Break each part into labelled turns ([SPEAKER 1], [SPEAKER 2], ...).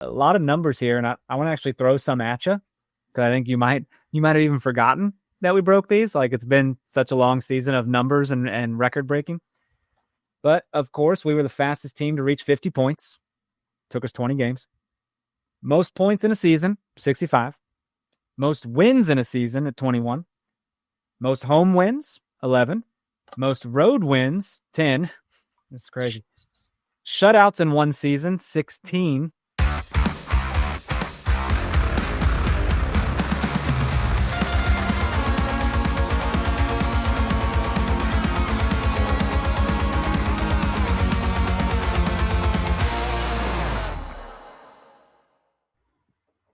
[SPEAKER 1] A lot of numbers here, and I want to actually throw some at you because I think you might have even forgotten that we broke these. Like, it's been such a long season of numbers and record breaking. But of course, we were the fastest team to reach 50 points. Took us 20 games. Most points in a season, 65. Most wins in a season at 21. Most home wins, 11. Most road wins, 10. That's crazy. Shutouts in one season, 16.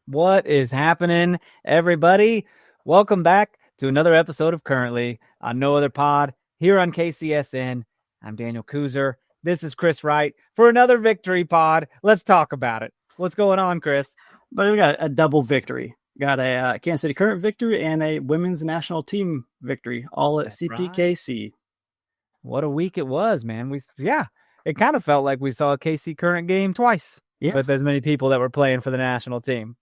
[SPEAKER 1] What is happening, everybody? Welcome back to another episode of Currently on No Other Pod here on KCSN. I'm Daniel Kooser. This is Chris Wright for another victory pod. Let's talk about it. What's going on, Chris?
[SPEAKER 2] But we got a double victory. Got a Kansas City Current victory and a women's national team victory, all at That's CPKC. Right.
[SPEAKER 1] What a week it was, man. It kind of felt like we saw a KC Current game twice with as many people that were playing for the national team.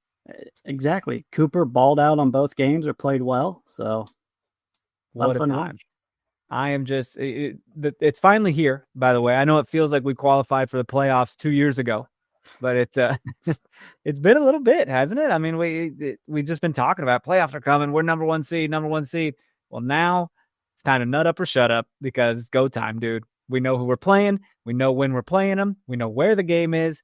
[SPEAKER 2] Exactly. Cooper balled out on both games or played well. So
[SPEAKER 1] what a time. I am just, it's finally here, by the way. I know it feels like we qualified for the playoffs 2 years ago, but it's been a little bit, hasn't it? I mean, we've just been talking about playoffs are coming. We're number one seed. Well, now it's time to nut up or shut up because it's go time, dude. We know who we're playing. We know when we're playing them. We know where the game is.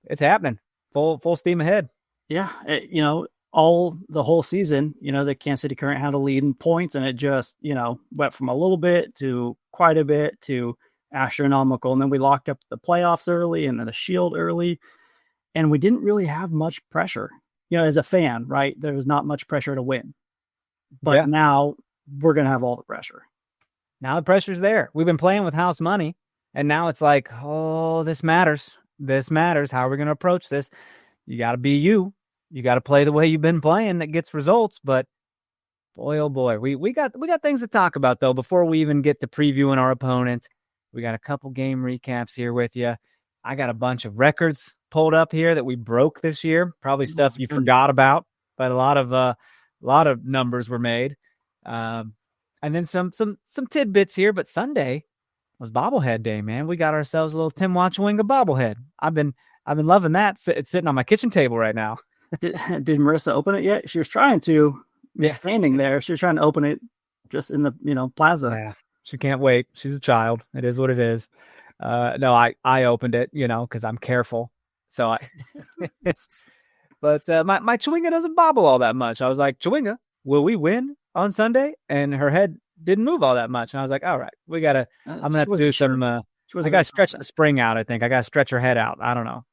[SPEAKER 1] It's happening. Full steam ahead.
[SPEAKER 2] Yeah, the whole season, the Kansas City Current had a lead in points, and it just, went from a little bit to quite a bit to astronomical. And then we locked up the playoffs early and then the Shield early, and we didn't really have much pressure. As a fan, right? There was not much pressure to win. But now we're going to have all the pressure.
[SPEAKER 1] Now the pressure's there. We've been playing with house money, and now it's like, oh, this matters. This matters. How are we going to approach this? You got to be you. You got to play the way you've been playing that gets results. But boy, oh boy, we got things to talk about though. Before we even get to previewing our opponent, we got a couple game recaps here with you. I got a bunch of records pulled up here that we broke this year. Probably stuff you forgot about, but a lot of numbers were made. And then some tidbits here. But Sunday was bobblehead day, man. We got ourselves a little Tim Wachwinga bobblehead. I've been loving that. It's sitting on my kitchen table right now.
[SPEAKER 2] Did Marissa open it yet? She was trying to. Standing there. She was trying to open it just in the plaza.
[SPEAKER 1] Yeah. She can't wait. She's a child. It is what it is. No, I opened it, because I'm careful. So but my Chewinga doesn't bobble all that much. I was like, Chewinga, will we win on Sunday? And her head didn't move all that much. And I was like, all right, I'm gonna have to do some. I gotta stretch the spring out. I think I gotta stretch her head out. I don't know.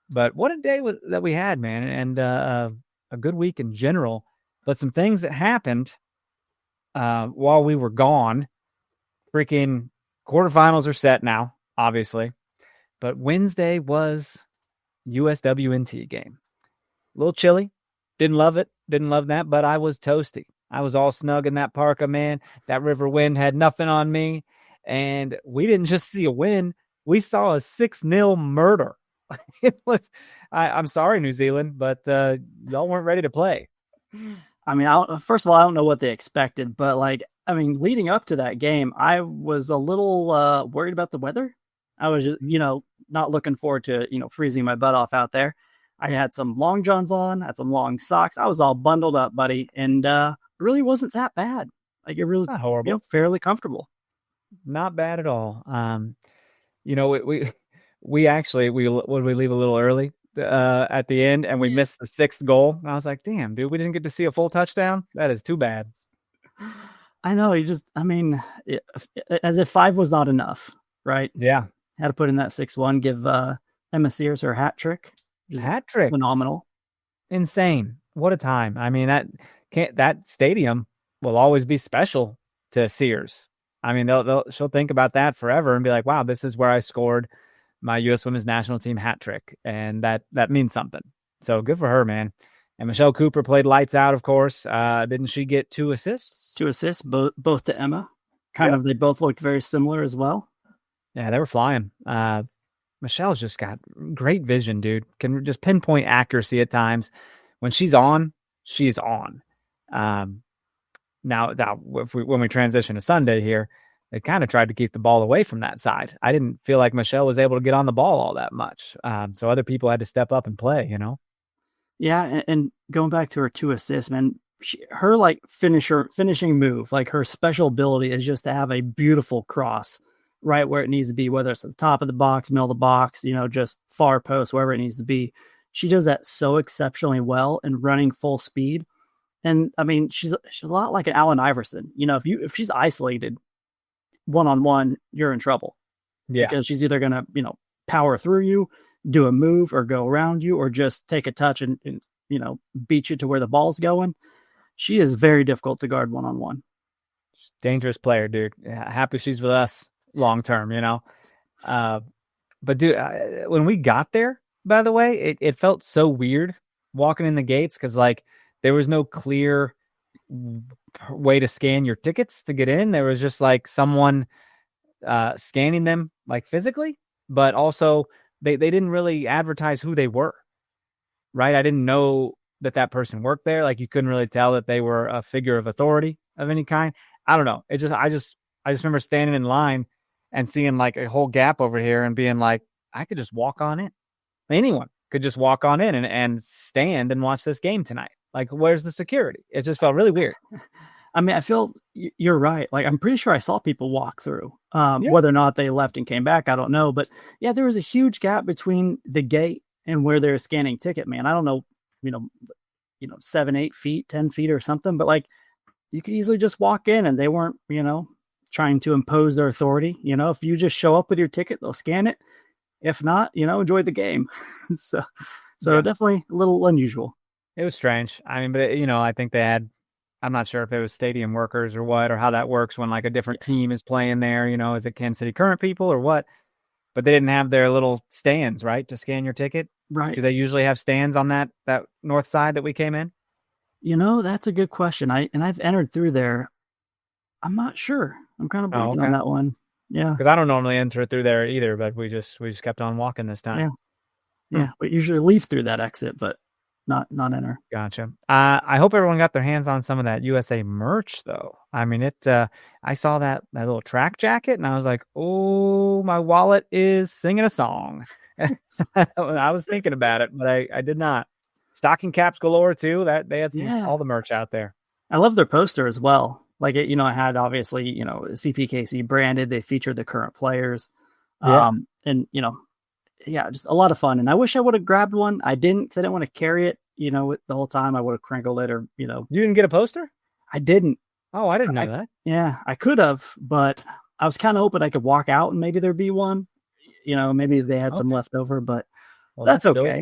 [SPEAKER 1] But what a day that we had, man, and a good week in general. But some things that happened while we were gone. Freaking quarterfinals are set now, obviously. But Wednesday was USWNT game. A little chilly. Didn't love it. Didn't love that, but I was toasty. I was all snug in that parka, man. That river wind had nothing on me. And we didn't just see a win. We saw a 6-0 murder. It was. I'm sorry, New Zealand, but y'all weren't ready to play.
[SPEAKER 2] I mean, first of all, I don't know what they expected, but leading up to that game, I was a little worried about the weather. I was just, not looking forward to, freezing my butt off out there. I had some long johns on, had some long socks. I was all bundled up, buddy, and it really wasn't that bad. Like, it really was
[SPEAKER 1] not horrible.
[SPEAKER 2] Fairly comfortable.
[SPEAKER 1] Not bad at all. We actually leave a little early at the end, and we missed the 6th goal. And I was like, damn, dude, we didn't get to see a full touchdown. That is too bad.
[SPEAKER 2] I know. As if 5 was not enough, right?
[SPEAKER 1] Yeah.
[SPEAKER 2] Had to put in that 6-1, give Emma Sears her hat trick.
[SPEAKER 1] Hat trick.
[SPEAKER 2] Phenomenal.
[SPEAKER 1] Insane. What a time. I mean, that stadium will always be special to Sears. I mean, she'll think about that forever and be like, wow, this is where I scored my U.S. Women's National Team hat trick. And that means something. So good for her, man. And Michelle Cooper played lights out, of course. Didn't she get 2 assists?
[SPEAKER 2] 2 assists, both to Emma. They both looked very similar as well.
[SPEAKER 1] Yeah, they were flying. Michelle's just got great vision, dude. Can just pinpoint accuracy at times. When she's on, she's on. Now when we transition to Sunday here, they kind of tried to keep the ball away from that side. I didn't feel like Michelle was able to get on the ball all that much. So other people had to step up and play, you know?
[SPEAKER 2] Yeah. And going back to her 2 assists, man, her like finishing move, like her special ability is just to have a beautiful cross right where it needs to be, whether it's at the top of the box, middle of the box, you know, just far post, wherever it needs to be. She does that so exceptionally well and running full speed. And I mean, she's a lot like an Allen Iverson. You know, if she's isolated one-on-one, you're in trouble.
[SPEAKER 1] Yeah.
[SPEAKER 2] Because she's either going to, you know, power through you, do a move or go around you, or just take a touch and you know, beat you to where the ball's going. She is very difficult to guard one-on-one.
[SPEAKER 1] Dangerous player, dude. Happy she's with us long-term, you know? But dude, when we got there, by the way, it felt so weird walking in the gates. Cause like there was no clear way to scan your tickets to get in. There was just like someone scanning them like physically, but also they didn't really advertise who they were, right? I didn't know that person worked there. Like you couldn't really tell that they were a figure of authority of any kind. I don't know. I just remember standing in line and seeing like a whole gap over here and being like, I could just walk on in. Anyone could just walk on in and stand and watch this game tonight. Like, where's the security? It just felt really weird.
[SPEAKER 2] I mean, I feel you're right. Like, I'm pretty sure I saw people walk through. Whether or not they left and came back, I don't know. But yeah, there was a huge gap between the gate and where they're scanning ticket, man. I don't know, you know, 7, 8 feet, 10 feet or something. But like, you could easily just walk in and they weren't, you know, trying to impose their authority. You know, if you just show up with your ticket, they'll scan it. If not, you know, enjoy the game. so definitely a little unusual.
[SPEAKER 1] It was strange. I mean, but you know, I think they had, I'm not sure if it was stadium workers or what, or how that works when like a different team is playing there, you know, is it Kansas City Current people or what? But they didn't have their little stands, right, to scan your ticket.
[SPEAKER 2] Right.
[SPEAKER 1] Do they usually have stands on that north side that we came in?
[SPEAKER 2] You know, that's a good question. I've entered through there. I'm not sure. I'm kind of blanking on that one. Yeah.
[SPEAKER 1] Because I don't normally enter through there either, but we just kept on walking this time.
[SPEAKER 2] Yeah. We usually leave through that exit, but not enter.
[SPEAKER 1] Gotcha. I hope everyone got their hands on some of that USA merch though. I mean, I saw that little track jacket and I was like, oh, my wallet is singing a song. I was thinking about it, but I did not. Stocking caps galore too. That they had all the merch out there.
[SPEAKER 2] I love their poster as well. Like it, you know, it had obviously, you know, CPKC branded. They featured the current players. And you know, just a lot of fun. And I wish I would have grabbed one. I didn't, because I didn't want to carry it, you know, the whole time. I would have crinkled it, or, you know.
[SPEAKER 1] You didn't get a poster?
[SPEAKER 2] I didn't.
[SPEAKER 1] Oh, I didn't know that.
[SPEAKER 2] Yeah, I could have, but I was kind of hoping I could walk out and maybe there'd be one. You know, maybe they had some left over, but that's okay.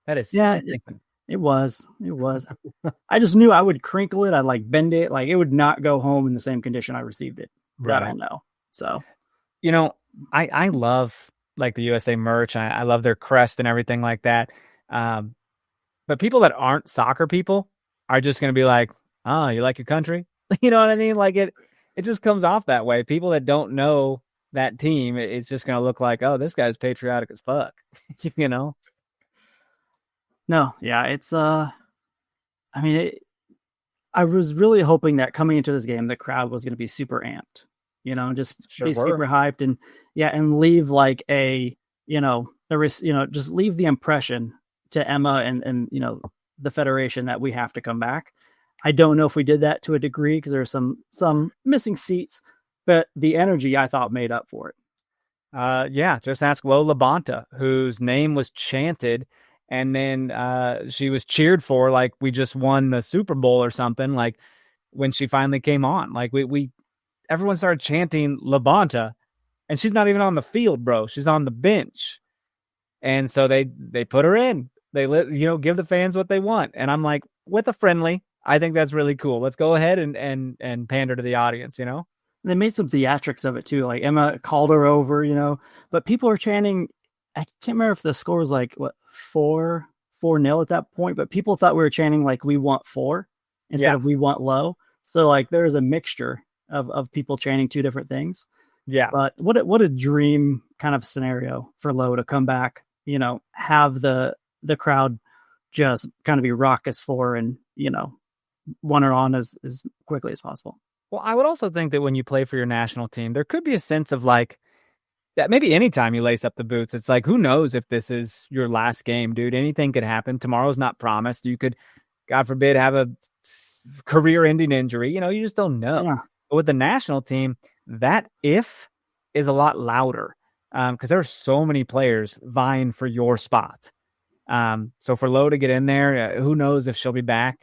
[SPEAKER 1] That is
[SPEAKER 2] thinking. It was. I just knew I would crinkle it. I'd like bend it. Like it would not go home in the same condition I received it. Right. I don't know. So,
[SPEAKER 1] you know, I love like the USA merch. I love their crest and everything like that. But people that aren't soccer people are just going to be like, oh, you like your country? You know what I mean? Like it just comes off that way. People that don't know that team, it's just going to look like, oh, this guy's patriotic as fuck, you know?
[SPEAKER 2] No, yeah, it's, I mean, I was really hoping that coming into this game, the crowd was going to be super amped, you know, just be super hyped and leave like a, you know, just leave the impression to Emma and, you know, the Federation that we have to come back. I don't know if we did that to a degree because there's some missing seats, but the energy I thought made up for it.
[SPEAKER 1] Just ask Lola Bonta, whose name was chanted, and then she was cheered for like we just won the Super Bowl or something. Like when she finally came on, like everyone started chanting La Bonta, and she's not even on the field, bro. She's on the bench, and so they put her in. They give the fans what they want, and I'm like, with a friendly, I think that's really cool. Let's go ahead and pander to the audience, you know?
[SPEAKER 2] They made some theatrics of it too. Like Emma called her over, you know, but people are chanting. I can't remember if the score was like 4-0 at that point, but people thought we were chanting like we want 4 instead of we want low. So like there's a mixture of people chanting two different things.
[SPEAKER 1] Yeah.
[SPEAKER 2] But what a dream kind of scenario for Lowe to come back, have the crowd just kind of be raucous for, and, want her on as quickly as possible.
[SPEAKER 1] Well, I would also think that when you play for your national team, there could be a sense of like that maybe anytime you lace up the boots, it's like, who knows if this is your last game, dude? Anything could happen. Tomorrow's not promised. You could, God forbid, have a career-ending injury. You just don't know.
[SPEAKER 2] Yeah.
[SPEAKER 1] But with the national team, that if is a lot louder because there are so many players vying for your spot. So for Lowe to get in there, who knows if she'll be back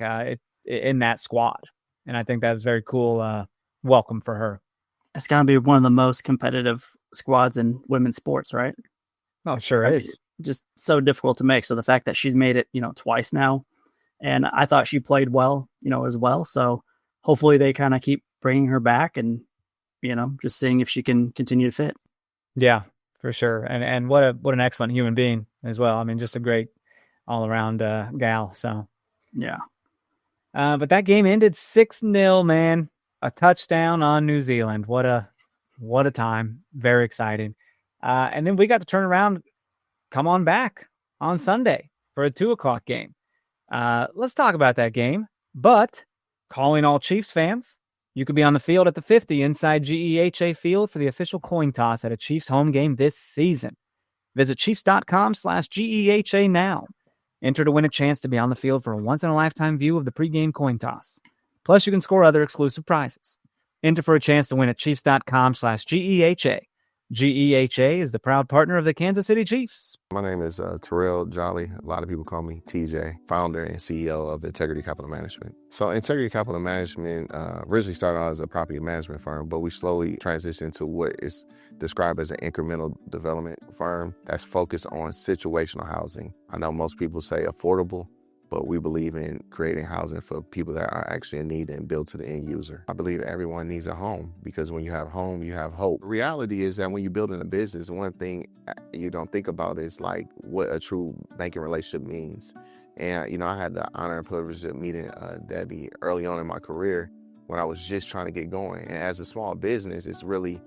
[SPEAKER 1] in that squad. And I think that's very cool. Welcome for her.
[SPEAKER 2] It's going to be one of the most competitive squads in women's sports, right?
[SPEAKER 1] Oh, sure is.
[SPEAKER 2] Just so difficult to make. So the fact that she's made it, twice now, and I thought she played well, as well. So hopefully they kind of keep bringing her back and, just seeing if she can continue to fit.
[SPEAKER 1] Yeah, for sure. And what an excellent human being as well. I mean, just a great all around gal. So,
[SPEAKER 2] yeah.
[SPEAKER 1] But that game ended 6-0, man. A touchdown on New Zealand. What a time. Very exciting. And then we got to turn around, come on back on Sunday for a 2:00 game. Let's talk about that game. But calling all Chiefs fans, you could be on the field at the 50 inside GEHA Field for the official coin toss at a Chiefs home game this season. Visit Chiefs.com/GEHA now. Enter to win a chance to be on the field for a once-in-a-lifetime view of the pregame coin toss. Plus, you can score other exclusive prizes. Enter for a chance to win at Chiefs.com/GEHA. GEHA is the proud partner of the Kansas City Chiefs.
[SPEAKER 3] My name is Terrell Jolly. A lot of people call me TJ, founder and CEO of Integrity Capital Management. So Integrity Capital Management originally started out as a property management firm, but we slowly transitioned into what is described as an incremental development firm that's focused on situational housing. I know most people say affordable, but we believe in creating housing for people that are actually in need and built to the end user. I believe everyone needs a home because when you have home, you have hope. The reality is that when you're building a business, one thing you don't think about is like what a true banking relationship means. And, I had the honor and privilege of meeting Debbie early on in my career when I was just trying to get going. And as a small business, it's really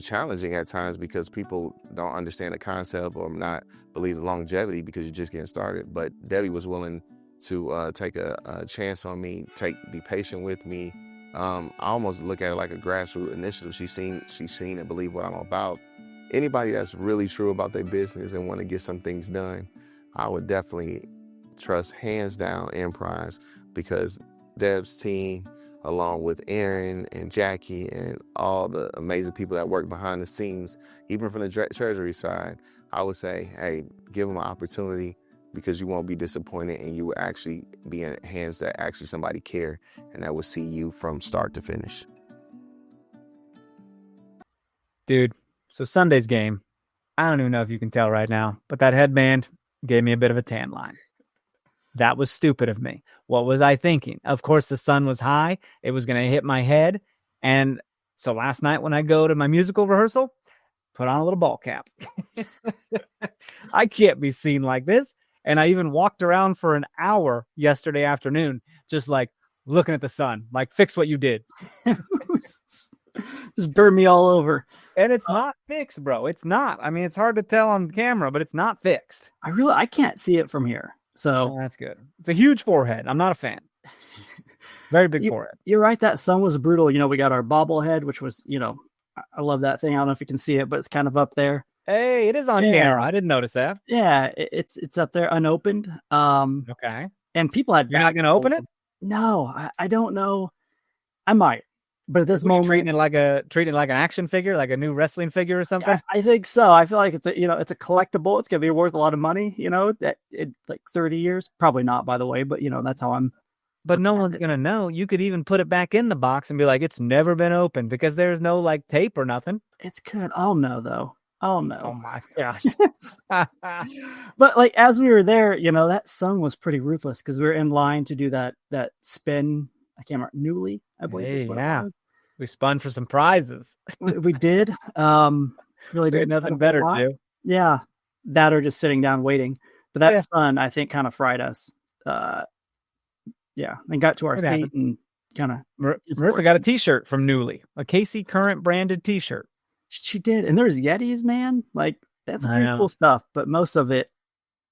[SPEAKER 3] challenging at times because people don't understand the concept or not believe the longevity because you're just getting started. But Debbie was willing to take a chance on me, be patient with me. I almost look at it like a grassroots initiative. She's seen and believe what I'm about. Anybody that's really true about their business and want to get some things done, I would definitely trust hands down Emprise because Deb's team, along with Aaron and Jackie and all the amazing people that work behind the scenes, even from the treasury side, I would say, hey, give them an opportunity because you won't be disappointed and you will actually be in hands that actually somebody care and that will see you from start to finish.
[SPEAKER 1] Dude, so Sunday's game, I don't even know if you can tell right now, but that headband gave me a bit of a tan line. That was stupid of me. What was I thinking? Of course, the sun was high. It was going to hit my head. And so last night when I go to my musical rehearsal, put on a little ball cap. I can't be seen like this. And I even walked around for an hour yesterday afternoon, just like looking at the sun, like fix what you did.
[SPEAKER 2] Just burn me all over.
[SPEAKER 1] And it's not fixed, bro. It's not. I mean, it's hard to tell on camera, but it's not fixed.
[SPEAKER 2] I can't see it from here. So
[SPEAKER 1] that's good. It's a huge forehead. I'm not a fan. Very big forehead.
[SPEAKER 2] You're right. That sun was brutal. We got our bobblehead, which was, I love that thing. I don't know if you can see it, but it's kind of up there.
[SPEAKER 1] Hey, it is on camera. I didn't notice that.
[SPEAKER 2] Yeah, it's up there unopened.
[SPEAKER 1] Okay.
[SPEAKER 2] And people had.
[SPEAKER 1] You're not going to open it?
[SPEAKER 2] No, I don't know. I might, but at this moment,
[SPEAKER 1] treating it like an action figure, like a new wrestling figure or something.
[SPEAKER 2] I think so. I feel like it's a collectible. It's gonna be worth a lot of money. That like 30 years, probably not, by the way. But that's how I'm.
[SPEAKER 1] But no one's going to know. You could even put it back in the box and be like, it's never been opened because there's no like tape or nothing.
[SPEAKER 2] It's good. I'll know though. Oh no.
[SPEAKER 1] Oh my gosh.
[SPEAKER 2] But like, as we were there, that sun was pretty ruthless because we were in line to do that spin. I can't remember. Newly, I believe.
[SPEAKER 1] Hey, yeah. We spun for some prizes.
[SPEAKER 2] we did. Really did
[SPEAKER 1] nothing better to do.
[SPEAKER 2] Yeah. That or just sitting down waiting. But that sun, I think, kind of fried us. And got to our feet and kind of.
[SPEAKER 1] Marissa got a t-shirt from Newly, a KC Current branded t-shirt.
[SPEAKER 2] She did. And there's Yetis, man. Like, that's
[SPEAKER 1] I
[SPEAKER 2] pretty
[SPEAKER 1] know.
[SPEAKER 2] cool stuff. But most of it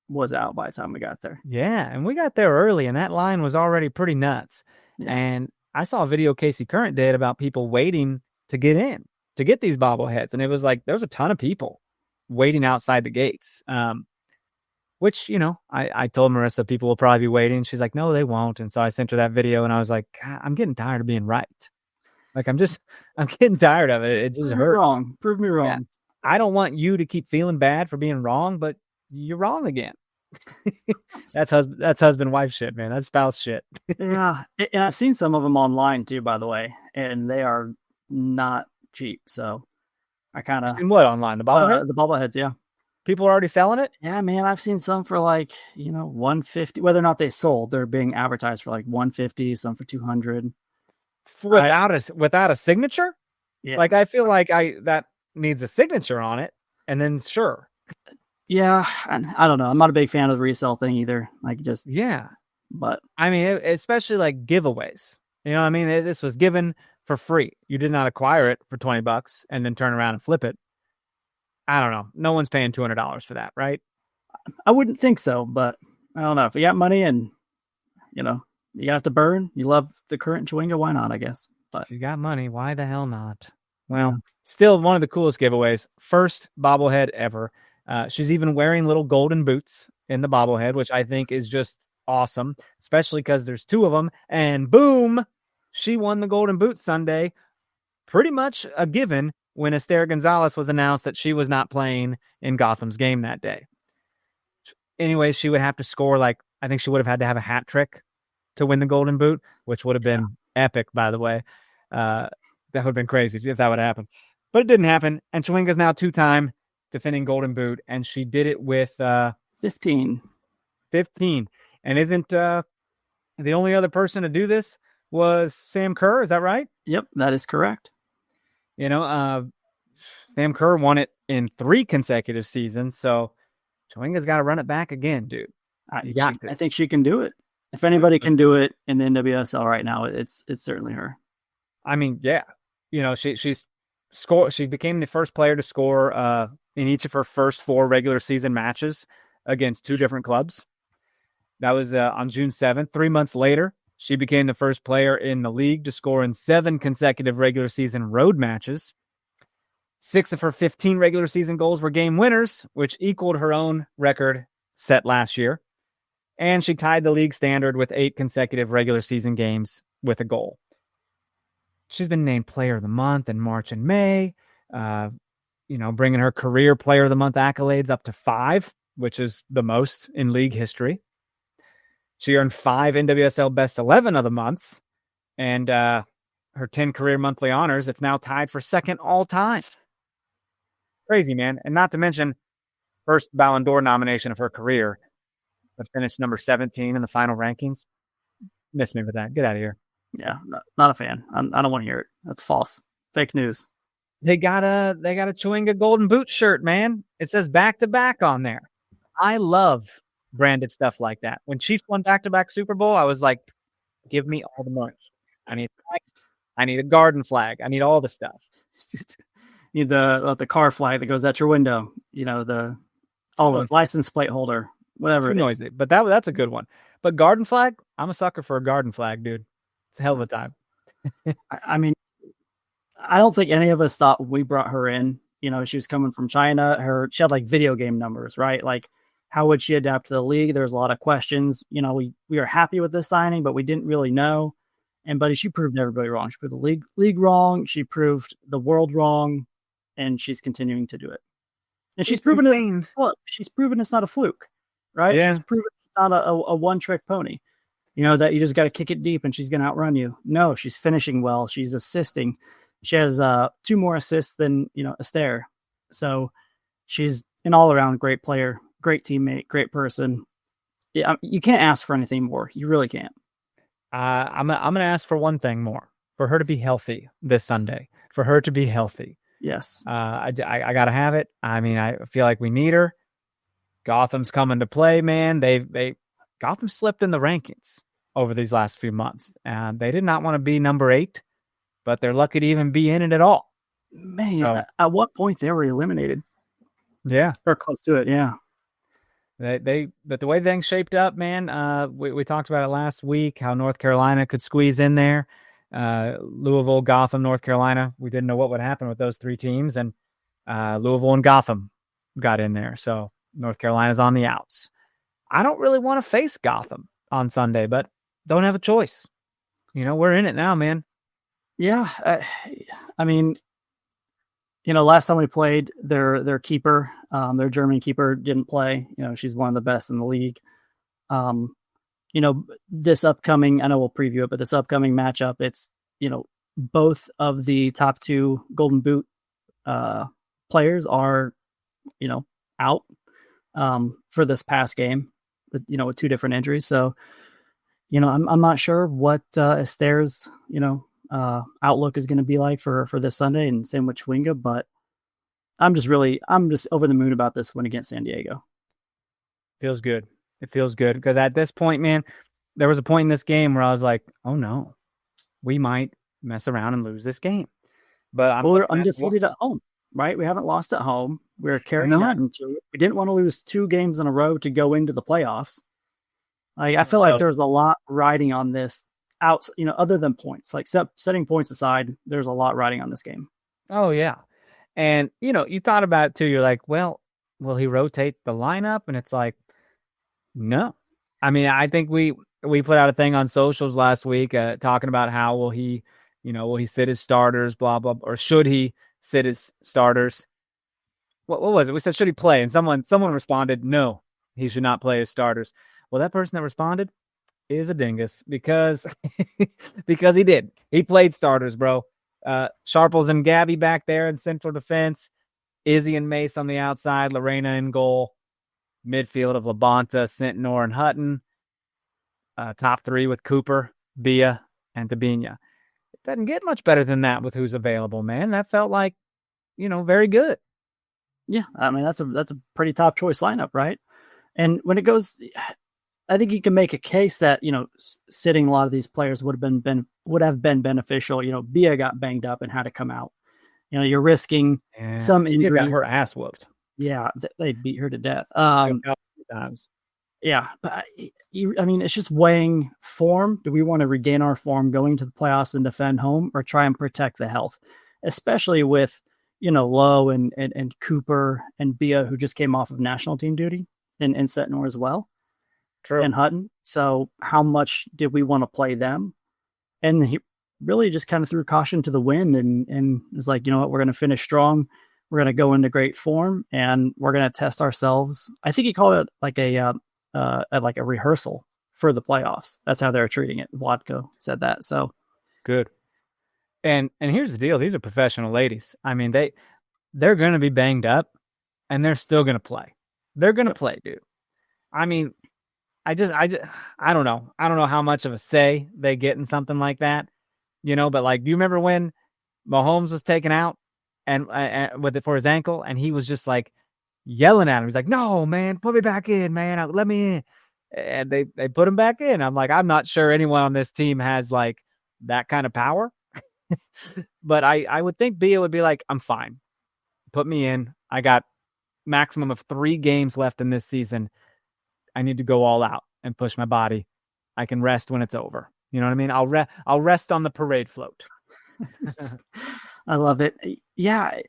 [SPEAKER 2] was out by the time we got there.
[SPEAKER 1] Yeah, and we got there early, and that line was already pretty nuts.
[SPEAKER 2] Yeah.
[SPEAKER 1] And I saw a video Casey Current did about people waiting to get in, to get these bobbleheads. And it was like, there's a ton of people waiting outside the gates. Which, you know, I told Marissa people will probably be waiting. She's like, no, they won't. And so I sent her that video, and I was like, God, I'm getting tired of being right. Like, I'm getting tired of it. It just hurts.
[SPEAKER 2] Prove me wrong.
[SPEAKER 1] Yeah. I don't want you to keep feeling bad for being wrong, but you're wrong again. That's husband-wife shit, man. That's spouse shit.
[SPEAKER 2] Yeah. And I've seen some of them online too, by the way, and they are not cheap. So I kind of.
[SPEAKER 1] And what online? The bobblehead?
[SPEAKER 2] The bobbleheads, yeah.
[SPEAKER 1] People are already selling it?
[SPEAKER 2] Yeah, man. I've seen some for like, you know, $150. Whether or not they sold, they're being advertised for like $150, some for $200.
[SPEAKER 1] Without a signature?
[SPEAKER 2] Yeah.
[SPEAKER 1] Like, I feel like that needs a signature on it, and then sure.
[SPEAKER 2] Yeah, I don't know. I'm not a big fan of the resale thing either. Like, just
[SPEAKER 1] yeah.
[SPEAKER 2] But
[SPEAKER 1] I mean, especially like giveaways. You know what I mean? This was given for free. You did not acquire it for $20 and then turn around and flip it. I don't know. No one's paying $200 for that, right?
[SPEAKER 2] I wouldn't think so, but I don't know. If you got money and, you know, you have to burn, you love the current Chewinga, why not, I guess. But
[SPEAKER 1] if you got money, why the hell not? Well, still one of the coolest giveaways. First bobblehead ever. She's even wearing little golden boots in the bobblehead, which I think is just awesome, especially because there's two of them. And boom, she won the golden boot Sunday. Pretty much a given when Esther Gonzalez was announced that she was not playing in Gotham's game that day. Anyways, she would have to score, like, I think she would have had to have a hat trick to win the golden boot, which would have been epic, by the way. That would have been crazy if that would happen. But it didn't happen. And Chewinga's now 2-time defending golden boot, and she did it with
[SPEAKER 2] 15.
[SPEAKER 1] And isn't the only other person to do this was Sam Kerr? Is that right?
[SPEAKER 2] Yep, that is correct.
[SPEAKER 1] You know, Sam Kerr won it in 3 consecutive seasons, so Chewinga's got to run it back again, dude.
[SPEAKER 2] I think she can do it. If anybody can do it in the NWSL right now, it's certainly her.
[SPEAKER 1] I mean, yeah. You know, she became the first player to score in each of her first 4 regular season matches against 2 different clubs. That was on June 7th. 3 months later, she became the first player in the league to score in 7 consecutive regular season road matches. 6 of her 15 regular season goals were game winners, which equaled her own record set last year. And she tied the league standard with 8 consecutive regular season games with a goal. She's been named Player of the Month in March and May, bringing her career Player of the Month accolades up to 5, which is the most in league history. She earned 5 NWSL Best 11 of the months, and her 10 career monthly honors. It's now tied for second all time. Crazy, man. And not to mention, first Ballon d'Or nomination of her career, but finished number 17 in the final rankings. Miss me with that. Get out of here.
[SPEAKER 2] Yeah, not a fan. I don't want to hear it. That's false. Fake news.
[SPEAKER 1] They got a Chewinga golden boot shirt, man. It says back-to-back on there. I love branded stuff like that. When Chiefs won back-to-back Super Bowl, I was like, give me all the merch. I need a garden flag. I need all the stuff.
[SPEAKER 2] Need the car flag that goes at your window. You know, the license plate holder, whatever.
[SPEAKER 1] Too noisy, but that's a good one. But garden flag, I'm a sucker for a garden flag, dude. It's a hell of a time.
[SPEAKER 2] I mean, I don't think any of us thought when we brought her in, you know, she was coming from China. She had like video game numbers, right? Like, how would she adapt to the league? There's a lot of questions. You know, we were happy with this signing, but we didn't really know. And buddy, she proved everybody wrong. She proved the league wrong. She proved the world wrong, and she's continuing to do it. And she's proven it. Well, she's proven it's not a fluke, right?
[SPEAKER 1] Yeah.
[SPEAKER 2] She's proven it's not a one-trick pony. You know, that you just got to kick it deep and she's going to outrun you. No, she's finishing well. She's assisting. She has 2 more assists than, you know, Esther. So she's an all-around great player, great teammate, great person. Yeah, you can't ask for anything more. You really can't.
[SPEAKER 1] I'm going to ask for one thing more. For her to be healthy this Sunday. For her to be healthy.
[SPEAKER 2] Yes.
[SPEAKER 1] I got to have it. I mean, I feel like we need her. Gotham's coming to play, man. Gotham slipped in the rankings over these last few months. And they did not want to be number 8, but they're lucky to even be in it at all.
[SPEAKER 2] Man,
[SPEAKER 1] So
[SPEAKER 2] at what point they were eliminated
[SPEAKER 1] yeah,
[SPEAKER 2] or close to it? Yeah.
[SPEAKER 1] but the way things shaped up, man, we talked about it last week, how North Carolina could squeeze in there. Louisville, Gotham, North Carolina. We didn't know what would happen with those three teams, and Louisville and Gotham got in there. So North Carolina's on the outs. I don't really want to face Gotham on Sunday, but don't have a choice. We're in it now, man.
[SPEAKER 2] Yeah. I mean, last time we played, their keeper, their German keeper didn't play. She's one of the best in the league. This upcoming, I know we'll preview it, but this upcoming matchup, it's, both of the top two Golden Boot players are, out for this past game, with two different injuries. So, I'm not sure what Esther's, outlook is going to be like for this Sunday, and same with Chwinga, but I'm just over the moon about this win against San Diego.
[SPEAKER 1] Feels good. It feels good because at this point, man, there was a point in this game where I was like, oh no, we might mess around and lose this game. But
[SPEAKER 2] we're undefeated at home, right? We haven't lost at home. We're carrying that into it. We didn't want to lose 2 games in a row to go into the playoffs. I feel like there's a lot riding on this out, other than points. Like setting points aside, there's a lot riding on this game.
[SPEAKER 1] Oh yeah. And you thought about it too. You're like, well, will he rotate the lineup? And it's like, no. I mean, I think we put out a thing on socials last week talking about how will he sit his starters, blah, blah, or should he sit his starters? What was it? We said, should he play? And someone responded, no, he should not play his starters. Well, that person that responded is a dingus because he did. He played starters, bro. Sharples and Gabby back there in central defense. Izzy and Mace on the outside. Lorena in goal. Midfield of Labonta, Centenor, and Hutton. Top 3 with Cooper, Bia, and Tabina. It doesn't get much better than that with who's available, man. That felt like, very good.
[SPEAKER 2] Yeah, I mean that's a pretty top choice lineup, right? And when it goes, I think you can make a case that sitting a lot of these players would have been beneficial. Bia got banged up and had to come out. You're risking some injuries.
[SPEAKER 1] Got her ass whooped.
[SPEAKER 2] Yeah, they beat her to death.
[SPEAKER 1] Times.
[SPEAKER 2] Yeah, but I mean, it's just weighing form. Do we want to regain our form going to the playoffs and defend home, or try and protect the health, especially with Lowe and Cooper and Bia, who just came off of national team duty, and Setnor as well.
[SPEAKER 1] True.
[SPEAKER 2] And Hutton. So how much did we want to play them? And he really just kind of threw caution to the wind and was like, you know what, we're going to finish strong. We're going to go into great form and we're going to test ourselves. I think he called it like a rehearsal for the playoffs. That's how they're treating it. Vlatko said that. So
[SPEAKER 1] good. And here's the deal. These are professional ladies. I mean, they're going to be banged up and they're still going to play. They're going to play, dude. I mean, I don't know. I don't know how much of a say they get in something like that, but like, do you remember when Mahomes was taken out and with it for his ankle and he was just like yelling at him? He's like, no, man, put me back in, man. Let me in. And they put him back in. I'm like, I'm not sure anyone on this team has like that kind of power, but I would think Bia would be like, I'm fine. Put me in. I got maximum of 3 games left in this season. I need to go all out and push my body. I can rest when it's over. You know what I mean? I'll rest on the parade float.
[SPEAKER 2] I love it. Yeah.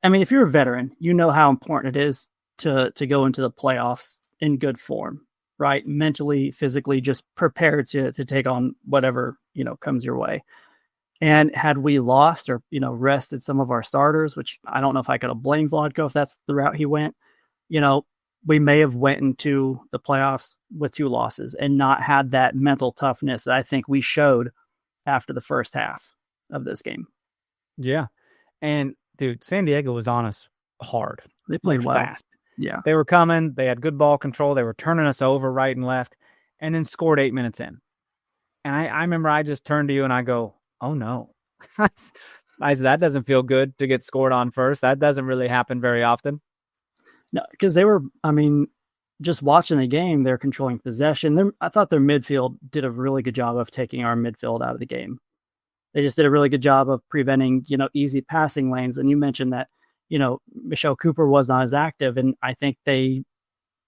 [SPEAKER 2] I mean, if you're a veteran, you know how important it is to go into the playoffs in good form, right? Mentally, physically, just prepare to take on whatever, comes your way. And had we lost or, rested some of our starters, which I don't know if I could have blamed Vlatko if that's the route he went, we may have went into the playoffs with 2 losses and not had that mental toughness that I think we showed after the first half of this game.
[SPEAKER 1] Yeah. And dude, San Diego was on us hard.
[SPEAKER 2] They played well.
[SPEAKER 1] Fast.
[SPEAKER 2] Yeah.
[SPEAKER 1] They were coming. They had good ball control. They were turning us over right and left and then scored 8 minutes in. And I remember I just turned to you and I go, oh no. I said, that doesn't feel good to get scored on first. That doesn't really happen very often.
[SPEAKER 2] No, because they were, just watching the game, they're controlling possession. I thought their midfield did a really good job of taking our midfield out of the game. They just did a really good job of preventing, easy passing lanes. And you mentioned that, Michelle Cooper was not as active. And I think they,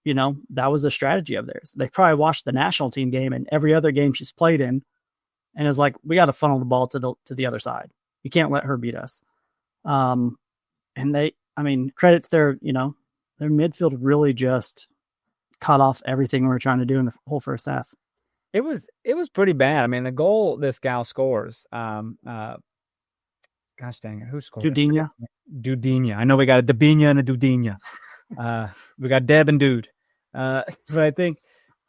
[SPEAKER 2] that was a strategy of theirs. They probably watched the national team game and every other game she's played in and is like, we got to funnel the ball to the other side. You can't let her beat us. And credit to their midfield really just cut off everything we were trying to do in the whole first half.
[SPEAKER 1] It was pretty bad. I mean, the goal this gal scores, gosh dang it, who scored? Dudinha. I know we got a Debinha and a Dudinha. We got Deb and Dude. But I think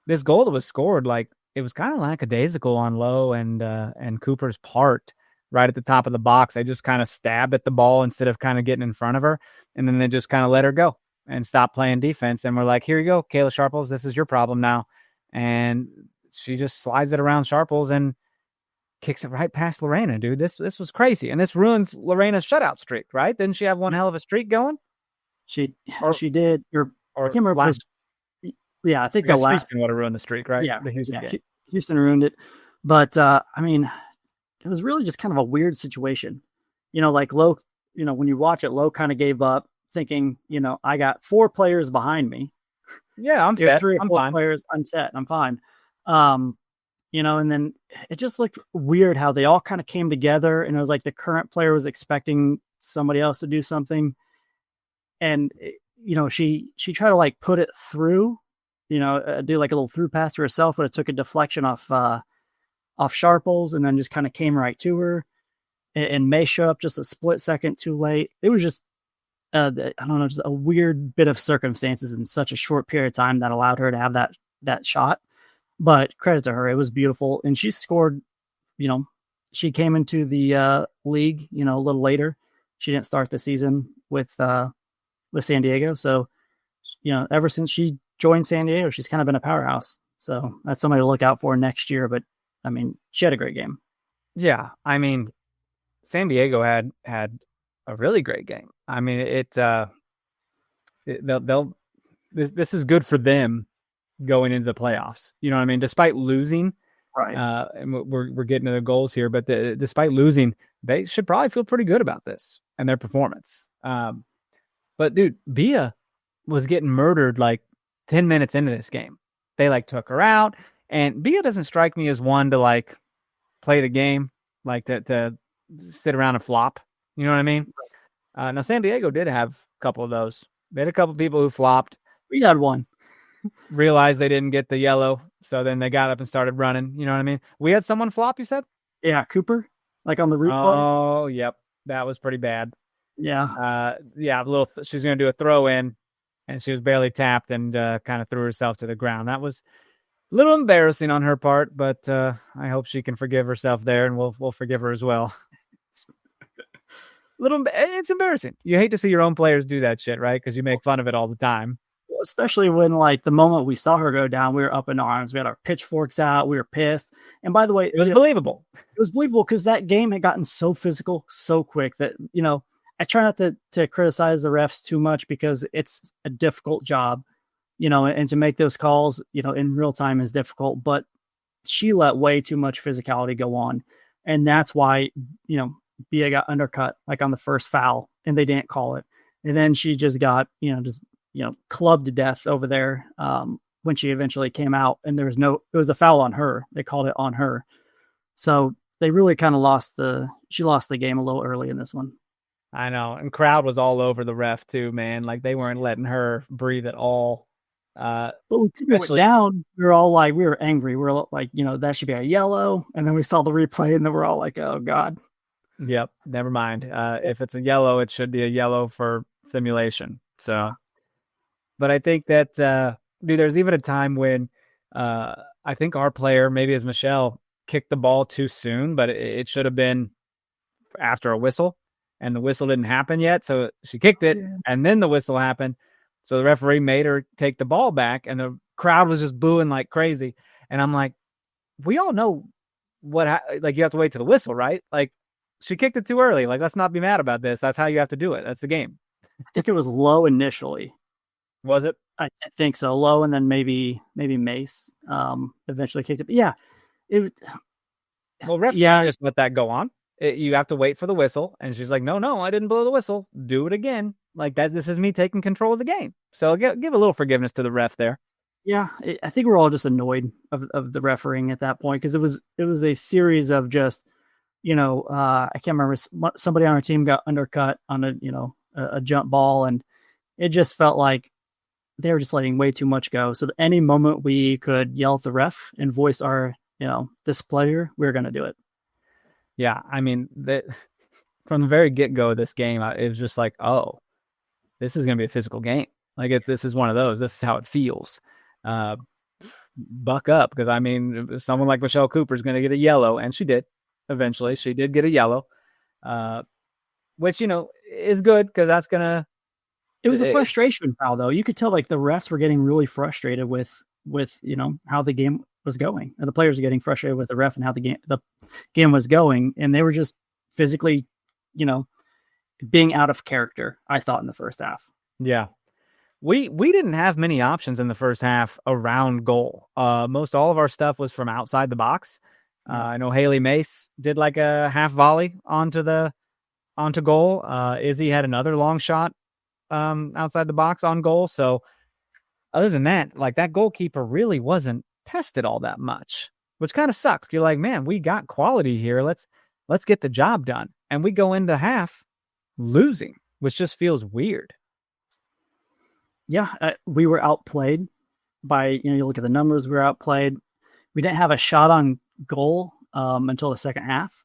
[SPEAKER 1] this goal that was scored, like, it was kind of lackadaisical on Lowe and Cooper's part right at the top of the box. They just kind of stabbed at the ball instead of kind of getting in front of her. And then they just kind of let her go and stop playing defense. And we're like, here you go, Kayla Sharples, this is your problem now. And she just slides it around Sharples and kicks it right past Lorena, dude. This was crazy. And this ruins Lorena's shutout streak, right? Didn't she have one hell of a streak going?
[SPEAKER 2] She did. I can't remember. I think the last
[SPEAKER 1] Houston would have ruined the streak, right?
[SPEAKER 2] Yeah,
[SPEAKER 1] the Houston game.
[SPEAKER 2] Houston ruined it. But it was really just kind of a weird situation. Like Lowe, when you watch it, Lowe kind of gave up thinking, I got 4 players behind me.
[SPEAKER 1] Yeah, I'm set.
[SPEAKER 2] 3 or 4 players. I'm set. I'm fine. And then it just looked weird how they all kind of came together, and it was like the current player was expecting somebody else to do something. And, she tried to like put it through, do like a little through pass to herself, but it took a deflection off Sharples and then just kind of came right to her and may show up just a split second too late. It was just, I don't know, just a weird bit of circumstances in such a short period of time that allowed her to have that shot. But credit to her, it was beautiful. And she scored, she came into the league, a little later. She didn't start the season with San Diego. So, ever since she joined San Diego, she's kind of been a powerhouse. So that's somebody to look out for next year. But she had a great game.
[SPEAKER 1] Yeah. San Diego had a really great game. This is good for them going into the playoffs. You know what I mean? Despite losing,
[SPEAKER 2] right?
[SPEAKER 1] And we're getting to the goals here, but despite losing, they should probably feel pretty good about this and their performance. But dude, Bia was getting murdered like 10 minutes into this game. They like took her out, and Bia doesn't strike me as one to like play the game, like to sit around and flop. You know what I mean? Now San Diego did have a couple of those. They had a couple of people who flopped.
[SPEAKER 2] We had one.
[SPEAKER 1] Realized they didn't get the yellow, so then they got up and started running. You know what I mean? We had someone flop, you said?
[SPEAKER 2] Yeah, Cooper, like on the root play.
[SPEAKER 1] Oh, yep. That was pretty bad.
[SPEAKER 2] Yeah.
[SPEAKER 1] She's going to do a throw in, and she was barely tapped and kind of threw herself to the ground. That was a little embarrassing on her part, but I hope she can forgive herself there, and we'll forgive her as well. It's embarrassing. You hate to see your own players do that shit, right? Because you make fun of it all the time.
[SPEAKER 2] Especially when, like, the moment we saw her go down, we were up in arms. We had our pitchforks out. We were pissed. And by the way,
[SPEAKER 1] it was believable.
[SPEAKER 2] It was believable because that game had gotten so physical so quick that, I try not to criticize the refs too much because it's a difficult job, and to make those calls, in real time is difficult. But she let way too much physicality go on. And that's why, Bia got undercut, like on the first foul, and they didn't call it. And then she just got, clubbed to death over there when she eventually came out, and it was a foul on her. They called it on her. So they really kind of she lost the game a little early in this one.
[SPEAKER 1] I know. And crowd was all over the ref too, man. Like they weren't letting her breathe at all.
[SPEAKER 2] But when she went down, we were angry. We were like, that should be a yellow. And then we saw the replay and then we're all like, oh God.
[SPEAKER 1] Yep. Never mind. If it's a yellow, it should be a yellow for simulation. So, but I think that, dude, there's even a time when I think our player, maybe as Michelle, kicked the ball too soon, but it should have been after a whistle, and the whistle didn't happen yet. So she kicked it, and then the whistle happened. So the referee made her take the ball back, and the crowd was just booing like crazy. And I'm like, we all know you have to wait to the whistle, right? Like, she kicked it too early. Like, let's not be mad about this. That's how you have to do it. That's the game.
[SPEAKER 2] I think it was Low initially.
[SPEAKER 1] Was it?
[SPEAKER 2] I think so. Low, and then maybe Mace eventually kicked it. But yeah.
[SPEAKER 1] Well, referees just let that go on. You have to wait for the whistle. And she's like, no, I didn't blow the whistle. Do it again. Like that. This is me taking control of the game. So give a little forgiveness to the ref there.
[SPEAKER 2] Yeah, I think we're all just annoyed of the refereeing at that point, because it was a series of just, I can't remember, somebody on our team got undercut on a jump ball, and it just felt like they were just letting way too much go. So any moment we could yell at the ref and voice our displeasure, we were going to do it.
[SPEAKER 1] Yeah, I mean from the very get-go of this game, it was just like, oh, this is going to be a physical game. Like this is one of those. This is how it feels. Buck up, because I mean, someone like Michelle Cooper is going to get a yellow, and she did. Eventually, she did get a yellow, which is good, because that's gonna.
[SPEAKER 2] It was a frustration foul, though. You could tell like the refs were getting really frustrated with how the game was going, and the players were getting frustrated with the ref and how the game was going, and they were just physically, being out of character, I thought, in the first half.
[SPEAKER 1] Yeah. We didn't have many options in the first half around goal. Most all of our stuff was from outside the box. I know Haley Mace did like a half volley onto goal. Izzy had another long shot outside the box on goal. So other than that, like that goalkeeper really wasn't tested all that much, which kind of sucks. You're like, man, we got quality here. Let's get the job done. And we go into half losing, which just feels weird.
[SPEAKER 2] Yeah, we were outplayed by, you look at the numbers, we were outplayed. We didn't have a shot on goal until the second half,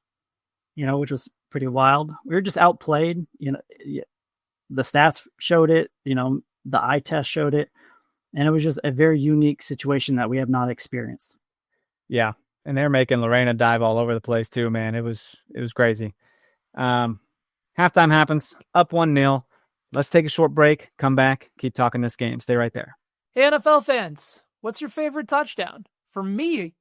[SPEAKER 2] which was pretty wild. We were just outplayed. The stats showed it, the eye test showed it. And it was just a very unique situation that we have not experienced.
[SPEAKER 1] Yeah. And they're making Lorena dive all over the place too, man. It was crazy. Halftime happens, up 1-0. Let's take a short break, come back, keep talking this game. Stay right there.
[SPEAKER 4] Hey, NFL fans, what's your favorite touchdown? For me,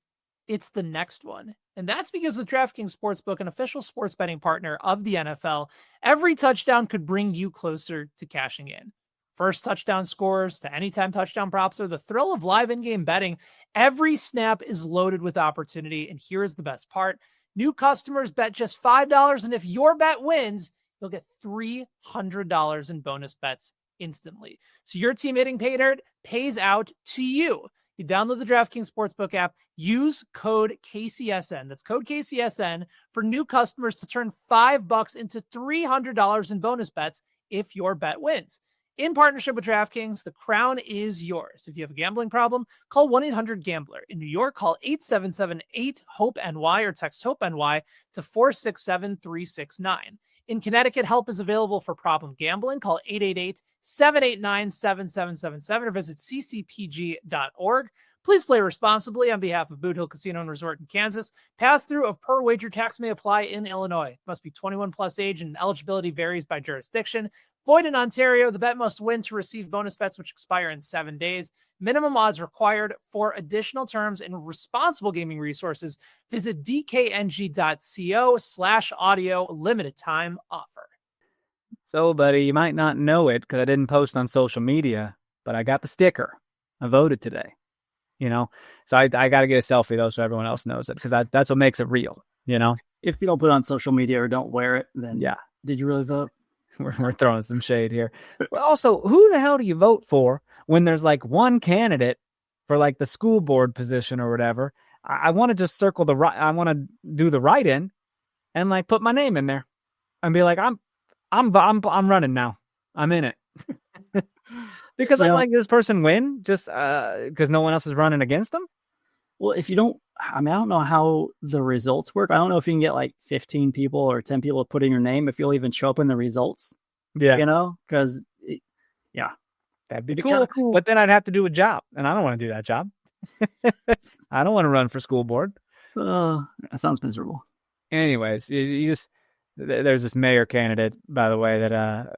[SPEAKER 4] it's the next one. And that's because with DraftKings Sportsbook, an official sports betting partner of the NFL, every touchdown could bring you closer to cashing in. First touchdown scores to anytime touchdown props or the thrill of live in-game betting, every snap is loaded with opportunity. And here's the best part. New customers bet just $5, and if your bet wins, you'll get $300 in bonus bets instantly. So your team hitting pay dirt pays out to you. You download the DraftKings Sportsbook app, use code KCSN. That's code KCSN for new customers to turn $5 into $300 in bonus bets if your bet wins. In partnership with DraftKings, the crown is yours. If you have a gambling problem, call 1-800-GAMBLER. In New York, call 877-8-HOPE-NY or text HOPE-NY to 467-369. In Connecticut, help is available for problem gambling. Call 888-789-7777 or visit ccpg.org. Please play responsibly on behalf of Boot Hill Casino and Resort in Kansas. Pass-through of per wager tax may apply in Illinois. Must be 21 plus age and eligibility varies by jurisdiction. Void in Ontario. The bet must win to receive bonus bets which expire in 7 days. Minimum odds required. For additional terms and responsible gaming resources, visit dkng.co/audio. Limited time offer.
[SPEAKER 1] So, buddy, you might not know it because I didn't post on social media, but I got the sticker. I voted today. So I got to get a selfie, though, so everyone else knows it, because that's what makes it real,
[SPEAKER 2] If you don't put it on social media or don't wear it, then
[SPEAKER 1] yeah.
[SPEAKER 2] Did you really vote?
[SPEAKER 1] We're throwing some shade here. But also, who the hell do you vote for when there's like one candidate for like the school board position or whatever? I want to just circle the right. I want to do the write-in and like put my name in there and be like, I'm running now. I'm in it. Because I like this person win just because no one else is running against them.
[SPEAKER 2] Well, if you don't, I don't know how the results work. I don't know if you can get like 15 people or 10 people to put in your name, if you'll even show up in the results.
[SPEAKER 1] Yeah.
[SPEAKER 2] Because,
[SPEAKER 1] that'd be cool. But then I'd have to do a job, and I don't want to do that job. I don't want to run for school board.
[SPEAKER 2] That sounds miserable.
[SPEAKER 1] Anyways, there's this mayor candidate, by the way, that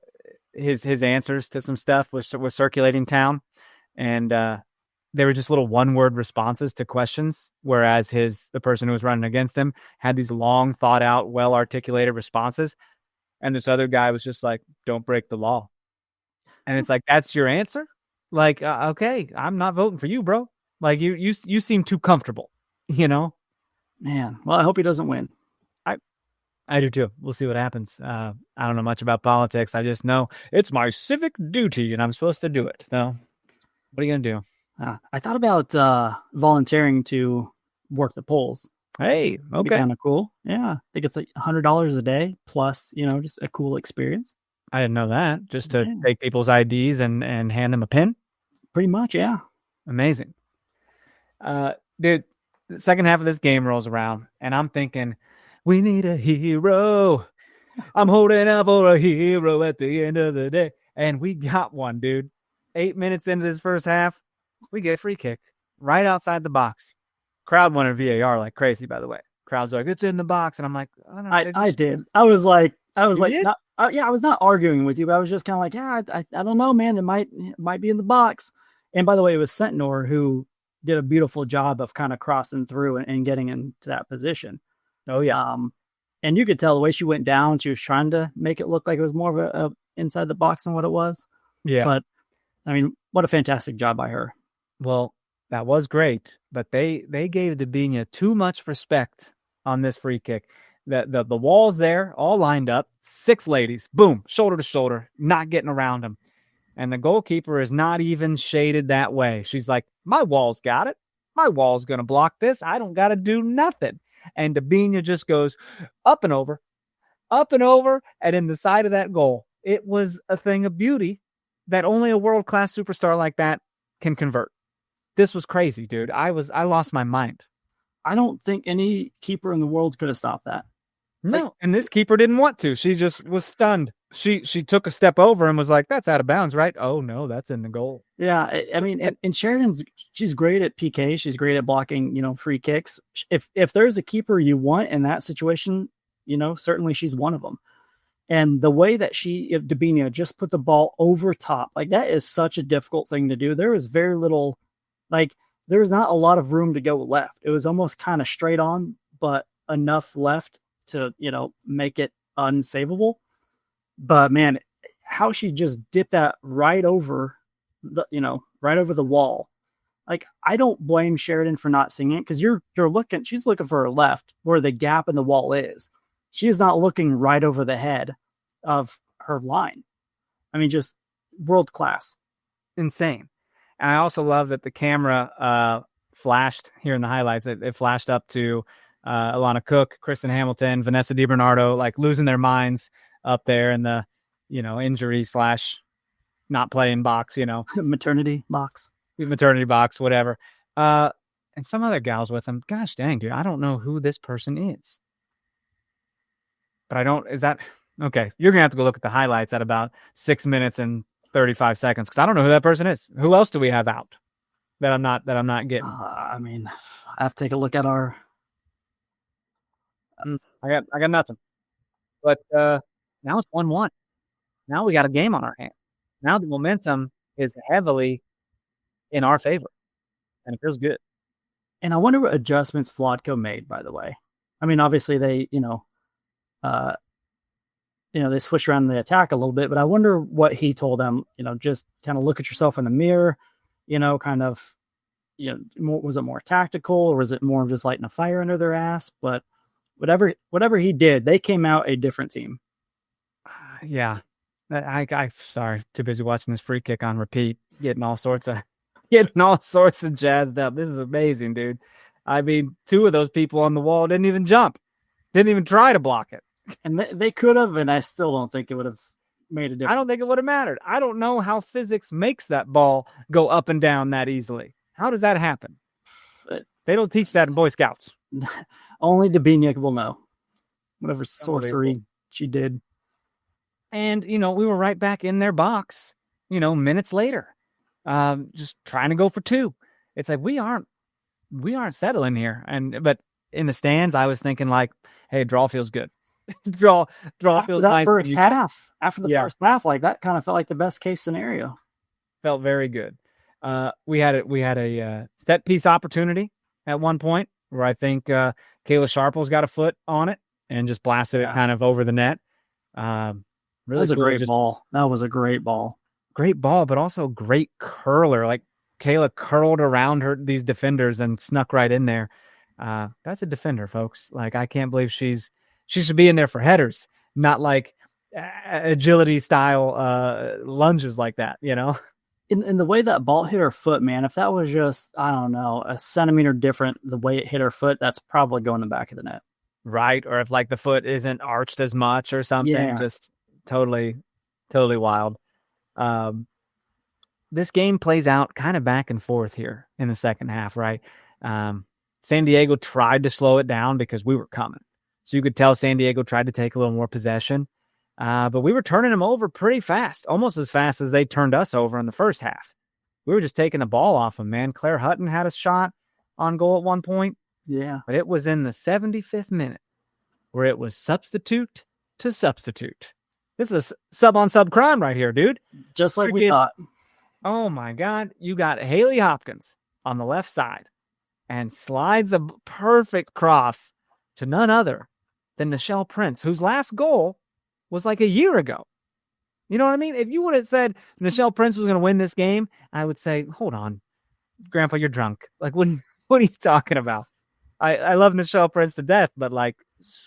[SPEAKER 1] his answers to some stuff was circulating town, and they were just little one-word responses to questions, whereas the person who was running against him had these long, thought-out, well-articulated responses, and this other guy was just like, "Don't break the law," and it's like, that's your answer? Like, okay, I'm not voting for you, bro. Like, you seem too comfortable,
[SPEAKER 2] Man, well, I hope he doesn't win.
[SPEAKER 1] I do too. We'll see what happens. I don't know much about politics. I just know it's my civic duty and I'm supposed to do it. So what are you going to do?
[SPEAKER 2] I thought about volunteering to work the polls.
[SPEAKER 1] Hey, okay.
[SPEAKER 2] Kind of cool. Yeah. I think it's like $100 a day plus, just a cool experience.
[SPEAKER 1] I didn't know that. Just to take people's IDs and hand them a pin?
[SPEAKER 2] Pretty much, yeah.
[SPEAKER 1] Amazing. Dude, the second half of this game rolls around, and I'm thinking, we need a hero. I'm holding out for a hero at the end of the day. And we got one, dude. 8 minutes into this first half, we get a free kick right outside the box. Crowd wanted VAR like crazy, by the way. Crowd's like, it's in the box. And I'm like, I don't know.
[SPEAKER 2] I did. I was like, I was not arguing with you, but I was just kind of like, I don't know, man. It might be in the box. And by the way, it was Sentinor who did a beautiful job of kind of crossing through and getting into that position.
[SPEAKER 1] Oh yeah.
[SPEAKER 2] And you could tell the way she went down, she was trying to make it look like it was more of a inside the box than what it was.
[SPEAKER 1] Yeah.
[SPEAKER 2] But I mean, what a fantastic job by her.
[SPEAKER 1] Well, that was great, but they gave Dabinia too much respect on this free kick. The walls there, all lined up, 6 ladies, boom, shoulder to shoulder, not getting around them. And the goalkeeper is not even shaded that way. She's like, my wall's got it. My wall's going to block this. I don't got to do nothing. And Dabinia just goes up and over, and in the side of that goal. It was a thing of beauty that only a world-class superstar like that can convert. This was crazy, dude. I lost my mind.
[SPEAKER 2] I don't think any keeper in the world could have stopped that.
[SPEAKER 1] No, and this keeper didn't want to. She just was stunned. She took a step over and was like, that's out of bounds, right? Oh, no, that's in the goal.
[SPEAKER 2] Yeah, I mean, and Sheridan's, she's great at PK. She's great at blocking, free kicks. If there's a keeper you want in that situation, certainly she's one of them. And the way that Dabinia just put the ball over top, like that is such a difficult thing to do. There was very little, there was not a lot of room to go left. It was almost kind of straight on, but enough left to, make it unsavable. But man, how she just dipped that right over the wall. Like, I don't blame Sheridan for not seeing it, because she's looking for her left where the gap in the wall is. She is not looking right over the head of her line. I mean, just world class.
[SPEAKER 1] Insane. And I also love that the camera flashed here in the highlights. It flashed up to Alana Cook, Kristen Hamilton, Vanessa DiBernardo, like losing their minds up there in the, injury / not playing box,
[SPEAKER 2] maternity box,
[SPEAKER 1] whatever. And some other gals with them. Gosh dang, dude. I don't know who this person is. But okay. You're going to have to go look at the highlights at about 6 minutes and 35 seconds. Cause I don't know who that person is. Who else do we have out that I'm not getting?
[SPEAKER 2] I mean, I have to take a look at our,
[SPEAKER 1] I got nothing. But now it's 1-1. Now we got a game on our hands. Now the momentum is heavily in our favor, and it feels good.
[SPEAKER 2] And I wonder what adjustments Flodco made, by the way. I mean, obviously they, they switched around the attack a little bit, but I wonder what he told them, just kind of look at yourself in the mirror, was it more tactical, or was it more of just lighting a fire under their ass? But whatever he did, they came out a different team.
[SPEAKER 1] Yeah. I sorry, too busy watching this free kick on repeat, getting all sorts of jazzed up. This is amazing, dude. I mean, 2 of those people on the wall didn't even jump, didn't even try to block it.
[SPEAKER 2] And they could have, and I still don't think it would have made a difference.
[SPEAKER 1] I don't think it would have mattered. I don't know how physics makes that ball go up and down that easily. How does that happen? They don't teach that in Boy Scouts.
[SPEAKER 2] Only Dabinia will know. Whatever sorcery she did.
[SPEAKER 1] And, we were right back in their box, minutes later, just trying to go for 2. It's like, we aren't settling here. But in the stands, I was thinking like, hey, draw feels good. draw feels nice.
[SPEAKER 2] First half, after the first half, like that kind of felt like the best case scenario.
[SPEAKER 1] Felt very good. We had a set piece opportunity at one point where I think Kayla Sharple's got a foot on it and just blasted it kind of over the net.
[SPEAKER 2] Really that was a great ball. That was a great ball.
[SPEAKER 1] Great ball, but also great curler. Like Kayla curled around these defenders and snuck right in there. That's a defender, folks. Like, I can't believe she's She should be in there for headers, not like agility style lunges like that, you know?
[SPEAKER 2] In the way that ball hit her foot, man, if that was just, I don't know, a centimeter different, the way it hit her foot, that's probably going in the back of the net.
[SPEAKER 1] Right. Or if like the foot isn't arched as much or something,
[SPEAKER 2] Yeah.
[SPEAKER 1] just totally wild. This game plays out kind of back and forth here in the second half, right? San Diego tried to slow it down because we were coming. So you could tell San Diego tried to take a little more possession. But we were turning them over pretty fast, almost as fast as they turned us over in the first half. We were just taking the ball off them, man. Claire Hutton had a shot on goal at one point.
[SPEAKER 2] Yeah.
[SPEAKER 1] But it was in the 75th minute where it was substitute to substitute. This is sub-on-sub crime right here, dude.
[SPEAKER 2] Just like we thought.
[SPEAKER 1] Oh, my God. You got Haley Hopkins on the left side and slides a perfect cross to none other than Nichelle Prince, whose last goal was like a year ago. You know what I mean? If you would have said Nichelle Prince was going to win this game, I would say, hold on, Grandpa, you're drunk. Like, what are you talking about? I love Nichelle Prince to death, but like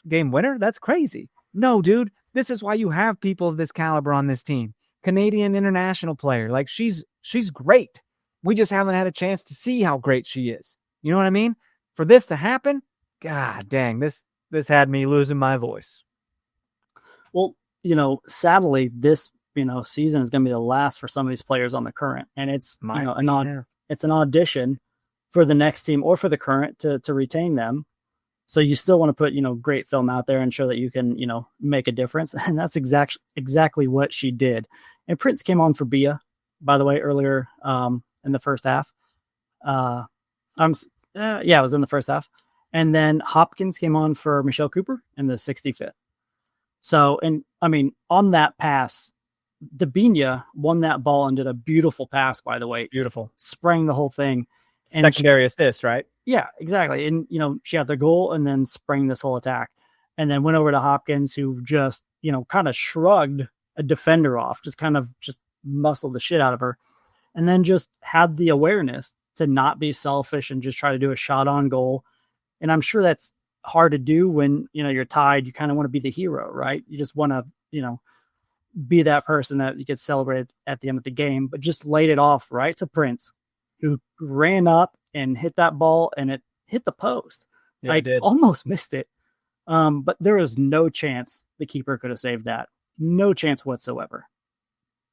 [SPEAKER 1] game winner, that's crazy. No, dude, this is why you have people of this caliber on this team. Canadian international player. Like she's great. We just haven't had a chance to see how great she is. You know what I mean? For this to happen, God dang, this had me losing my voice.
[SPEAKER 2] Well, you know, sadly, this, you know, season is going to be the last for some of these players on the Current, and it's it's an audition for the next team or for the Current to retain them. So you still want to put, you know, great film out there and show that you can, you know, make a difference, and that's exactly what she did. And Prince came on for Bia, by the way, earlier in the first half. It was in the first half, and then Hopkins came on for Michelle Cooper in the 65th. So, and I mean, on that pass, Dabinia won that ball and did a beautiful pass, by the way.
[SPEAKER 1] Beautiful.
[SPEAKER 2] Sprang the whole thing. And
[SPEAKER 1] secondary assist, right?
[SPEAKER 2] Yeah, exactly. And, you know, she had the goal and then sprang this whole attack and then went over to Hopkins, who just, you know, kind of shrugged a defender off, just muscled the shit out of her, and then just had the awareness to not be selfish and just try to do a shot on goal. And I'm sure that's hard to do when, you know, you're tied. You kind of want to be the hero, right? You just want to, you know, be that person that you get celebrated at the end of the game, but just laid it off right to Prince, who ran up and hit that ball, and it hit the post.
[SPEAKER 1] Yeah,
[SPEAKER 2] I almost missed it. But there was no chance the keeper could have saved that. No chance whatsoever.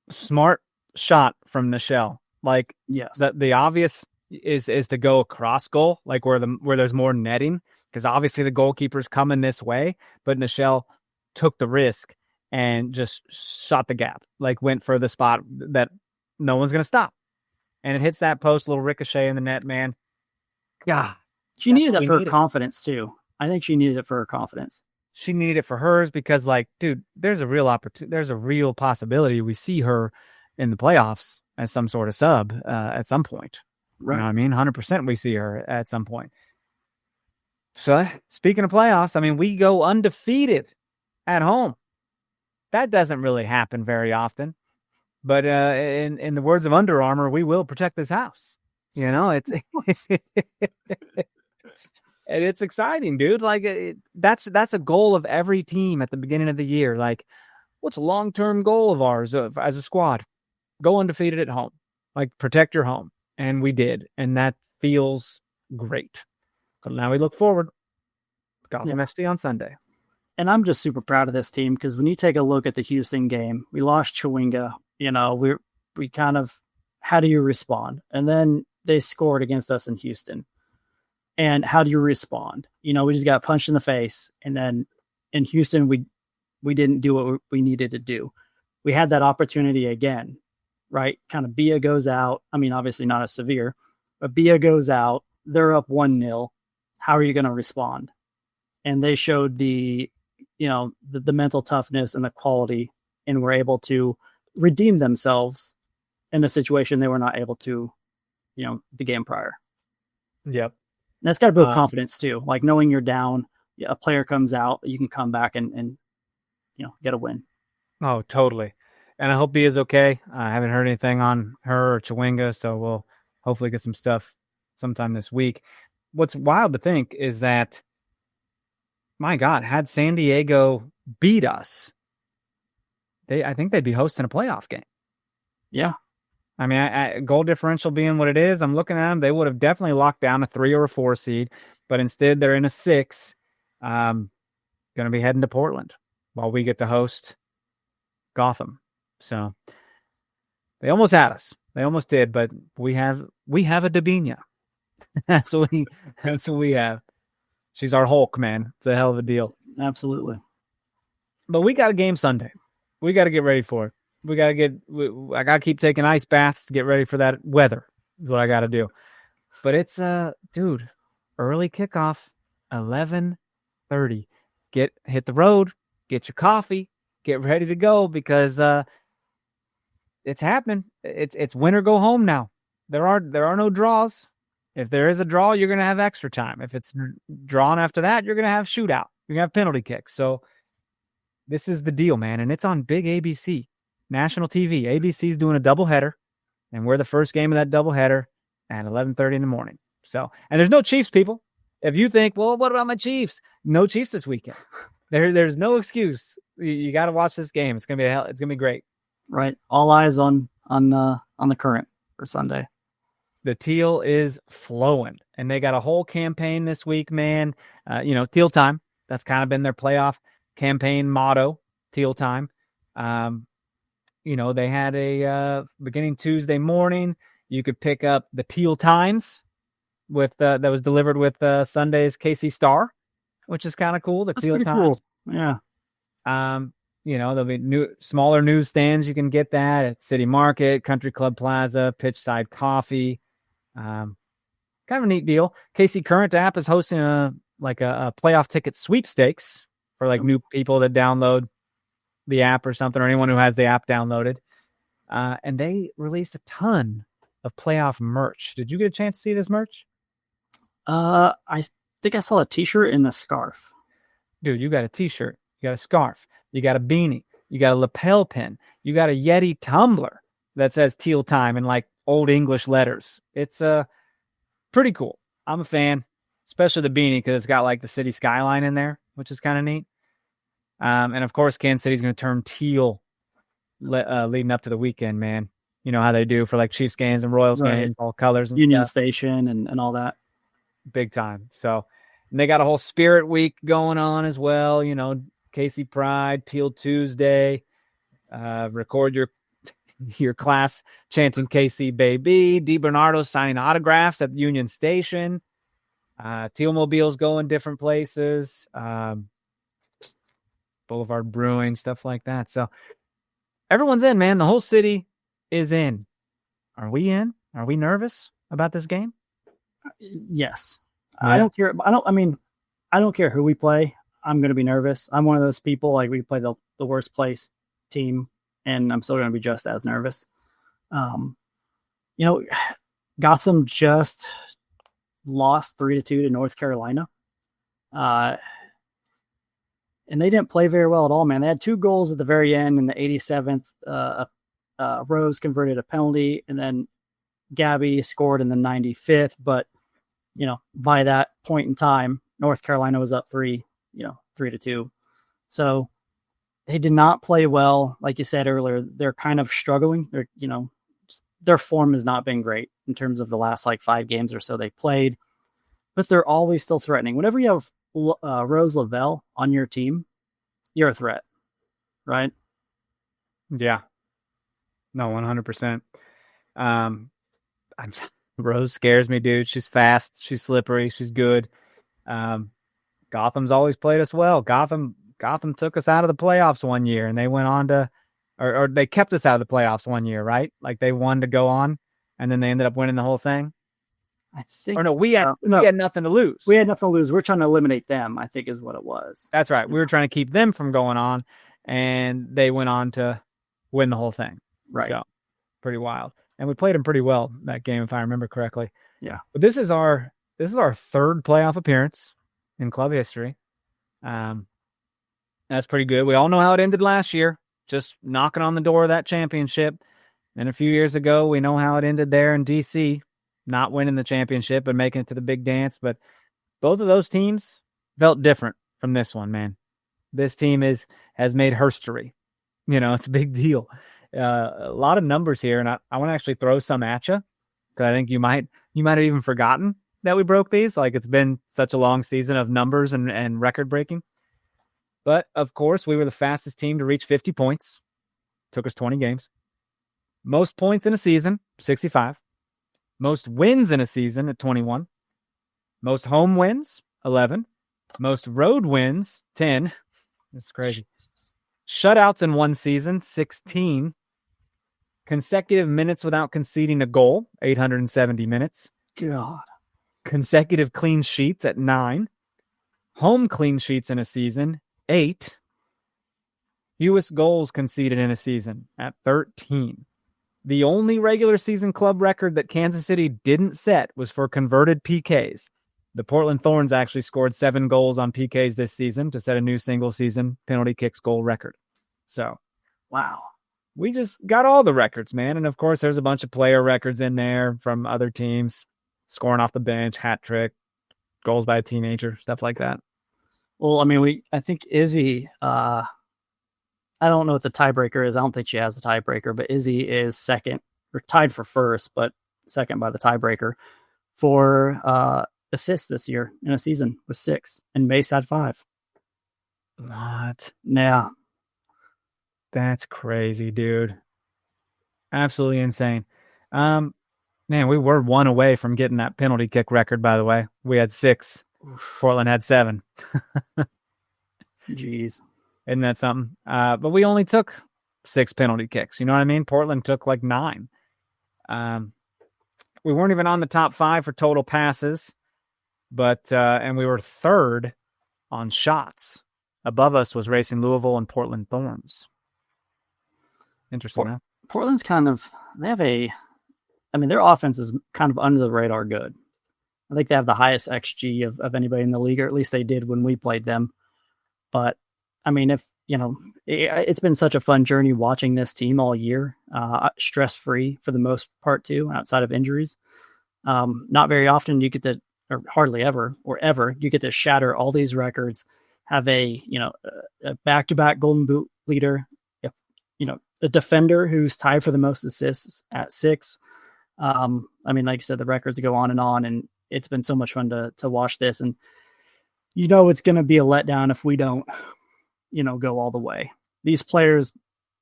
[SPEAKER 1] Smart shot from Nichelle. Like,
[SPEAKER 2] yes,
[SPEAKER 1] the obvious is to go across goal, like where there's more netting, because obviously the goalkeeper's coming this way, but Nichelle took the risk and just shot the gap, like went for the spot that no one's going to stop. And it hits that post, little ricochet in the net, man. God.
[SPEAKER 2] She needed that for her confidence, too. I think she needed it for her confidence.
[SPEAKER 1] She needed it for hers because, like, dude, there's a real opportunity. There's a real possibility we see her in the playoffs as some sort of sub at some point. Right. You know what I mean? 100% we see her at some point. So, speaking of playoffs, I mean, we go undefeated at home. That doesn't really happen very often. But in the words of Under Armour, we will protect this house. You know, it's and it's exciting, dude. Like that's a goal of every team at the beginning of the year. Like, what's a long-term goal of ours as a squad? Go undefeated at home. Like, protect your home. And we did. And that feels great. But now we look forward. Gotham FC on Sunday.
[SPEAKER 2] And I'm just super proud of this team, because when you take a look at the Houston game, we lost Chewinga. You know, we kind of, how do you respond? And then they scored against us in Houston. And how do you respond? You know, we just got punched in the face. And then in Houston, we didn't do what we needed to do. We had that opportunity again, right? Kind of Bia goes out. I mean, obviously not as severe, but Bia goes out. They're up 1-0. How are you going to respond? And they showed the mental toughness and the quality, and were able to redeem themselves in a situation they were not able to, you know, the game prior.
[SPEAKER 1] Yep.
[SPEAKER 2] And that's got to build confidence too. Like, knowing you're down, a player comes out, you can come back and you know, get a win.
[SPEAKER 1] Oh, totally. And I hope Bia's okay. I haven't heard anything on her or Chewinga, so we'll hopefully get some stuff sometime this week. What's wild to think is that my God, had San Diego beat us, I think they'd be hosting a playoff game.
[SPEAKER 2] Yeah.
[SPEAKER 1] I mean, goal differential being what it is, I'm looking at them. They would have definitely locked down a 3 or a 4 seed, but instead they're in a 6. Going to be heading to Portland while we get to host Gotham. So they almost had us. They almost did, but we have a Dabinia. That's what we have. She's our Hulk, man. It's a hell of a deal.
[SPEAKER 2] Absolutely.
[SPEAKER 1] But we got a game Sunday. We got to get ready for it. I got to keep taking ice baths to get ready for that weather is what I got to do. But it's, dude, early kickoff, 11:30. Hit the road, get your coffee, get ready to go because it's happening. It's win or go home now. There are no draws. If there is a draw, you're going to have extra time. If it's drawn after that, you're going to have shootout. You're going to have penalty kicks. So this is the deal, man. And it's on big ABC, national TV. ABC's doing a doubleheader, and we're the first game of that doubleheader at 11:30 in the morning. So, and there's no Chiefs, people. If you think, well, what about my Chiefs? No Chiefs this weekend. There's no excuse. You got to watch this game. It's gonna be great.
[SPEAKER 2] Right. All eyes on the Current for Sunday.
[SPEAKER 1] The Teal is flowing, and they got a whole campaign this week, man. Teal time. That's kind of been their playoff campaign motto, Teal time. They had a beginning Tuesday morning. You could pick up the Teal Times with that was delivered with Sunday's KC Star, which is kind of cool. The
[SPEAKER 2] That's
[SPEAKER 1] Teal
[SPEAKER 2] pretty
[SPEAKER 1] Times.
[SPEAKER 2] Cool. Yeah.
[SPEAKER 1] There'll be smaller newsstands. You can get that at City Market, Country Club Plaza, Pitchside Coffee. Kind of a neat deal. KC Current app is hosting a playoff ticket sweepstakes for new people that download the app or something, or anyone who has the app downloaded. And they released a ton of playoff merch. Did you get a chance to see this merch?
[SPEAKER 2] I think I saw a t-shirt and a scarf.
[SPEAKER 1] Dude, you got a t-shirt, you got a scarf, you got a beanie, you got a lapel pin, you got a Yeti tumbler that says Teal Time in old English letters. It's pretty cool. I'm a fan, especially the beanie because it's got the city skyline in there, which is kind of neat. And of course, Kansas City's going to turn teal leading up to the weekend, man. You know how they do for Chiefs games and Royals games, all colors and
[SPEAKER 2] Union
[SPEAKER 1] stuff.
[SPEAKER 2] Station and all that.
[SPEAKER 1] Big time. So, and they got a whole Spirit Week going on as well. KC Pride, Teal Tuesday. Record your class chanting KC baby. DiBernardo signing autographs at Union Station. Teal Mobiles going different places. Boulevard Brewing, stuff like that. So everyone's in, man. The whole city is in. Are we in? Are we nervous about this game?
[SPEAKER 2] Yes.
[SPEAKER 1] Yeah.
[SPEAKER 2] I don't care. I don't care who we play. I'm going to be nervous. I'm one of those people, we play the worst place team, and I'm still going to be just as nervous. Gotham just lost 3-2 to North Carolina. And they didn't play very well at all, man. They had 2 goals at the very end in the 87th. Rose converted a penalty, and then Gabby scored in the 95th. But, by that point in time, North Carolina was up 3-2. So they did not play well. Like you said earlier, they're kind of struggling. Their form has not been great in terms of the last 5 games or so they played, but they're always still threatening. Whenever you have Rose Lavelle on your team, you're a threat, right?
[SPEAKER 1] Yeah. No, 100%. Rose scares me, dude. She's fast. She's slippery. She's good. Gotham's always played us well. Gotham took us out of the playoffs one year, and they went on to, or they kept us out of the playoffs one year, right? They won to go on, and then they ended up winning the whole thing.
[SPEAKER 2] I think.
[SPEAKER 1] Or no, we had nothing to lose.
[SPEAKER 2] We had nothing to lose. We're trying to eliminate them, I think is what it was.
[SPEAKER 1] That's right. We were trying to keep them from going on, and they went on to win the whole thing.
[SPEAKER 2] Right.
[SPEAKER 1] So, pretty wild. And we played them pretty well that game, if I remember correctly.
[SPEAKER 2] Yeah.
[SPEAKER 1] But this is our 3rd playoff appearance in club history. That's pretty good. We all know how it ended last year, just knocking on the door of that championship. And a few years ago, we know how it ended there in DC, not winning the championship and making it to the big dance. But both of those teams felt different from this one, man. This team has made history. It's a big deal. A lot of numbers here, and I want to actually throw some at you because I think you might have even forgotten that we broke these. Like, it's been such a long season of numbers and record breaking. But of course, we were the fastest team to reach 50 points. Took us 20 games. Most points in a season, 65. Most wins in a season at 21. Most home wins, 11. Most road wins, 10. That's crazy. Shutouts in one season, 16. Consecutive minutes without conceding a goal, 870 minutes.
[SPEAKER 2] God.
[SPEAKER 1] Consecutive clean sheets at 9. Home clean sheets in a season, 8. Fewest goals conceded in a season at 13. The only regular season club record that Kansas City didn't set was for converted PKs. The Portland Thorns actually scored 7 goals on PKs this season to set a new single season penalty kicks goal record. So,
[SPEAKER 2] wow.
[SPEAKER 1] We just got all the records, man. And of course, there's a bunch of player records in there from other teams, scoring off the bench, hat trick, goals by a teenager, stuff like that.
[SPEAKER 2] Well, I mean, I think Izzy, I don't know what the tiebreaker is. I don't think she has the tiebreaker, but Izzy is second, or tied for first, but second by the tiebreaker for assists this year in a season with 6, and Mace had 5.
[SPEAKER 1] What?
[SPEAKER 2] Yeah.
[SPEAKER 1] That's crazy, dude. Absolutely insane. Man, we were 1 away from getting that penalty kick record, by the way. We had 6. Portland had 7.
[SPEAKER 2] Jeez.
[SPEAKER 1] Isn't that something? But we only took 6 penalty kicks. You know what I mean? Portland took like 9. We weren't even on the top 5 for total passes, but and we were 3rd on shots. Above us was Racing Louisville and Portland Thorns. Interesting, huh?
[SPEAKER 2] Portland's their offense is kind of under the radar good. I think they have the highest XG of anybody in the league, or at least they did when we played them. But I mean, it's been such a fun journey watching this team all year, stress-free for the most part too, outside of injuries. Not very often you get to, or hardly ever, or ever, you get to shatter all these records, have a back-to-back Golden Boot leader, a defender who's tied for the most assists at 6. I mean, like I said, the records go on, and it's been so much fun to watch this. And it's going to be a letdown if we don't, go all the way. These players,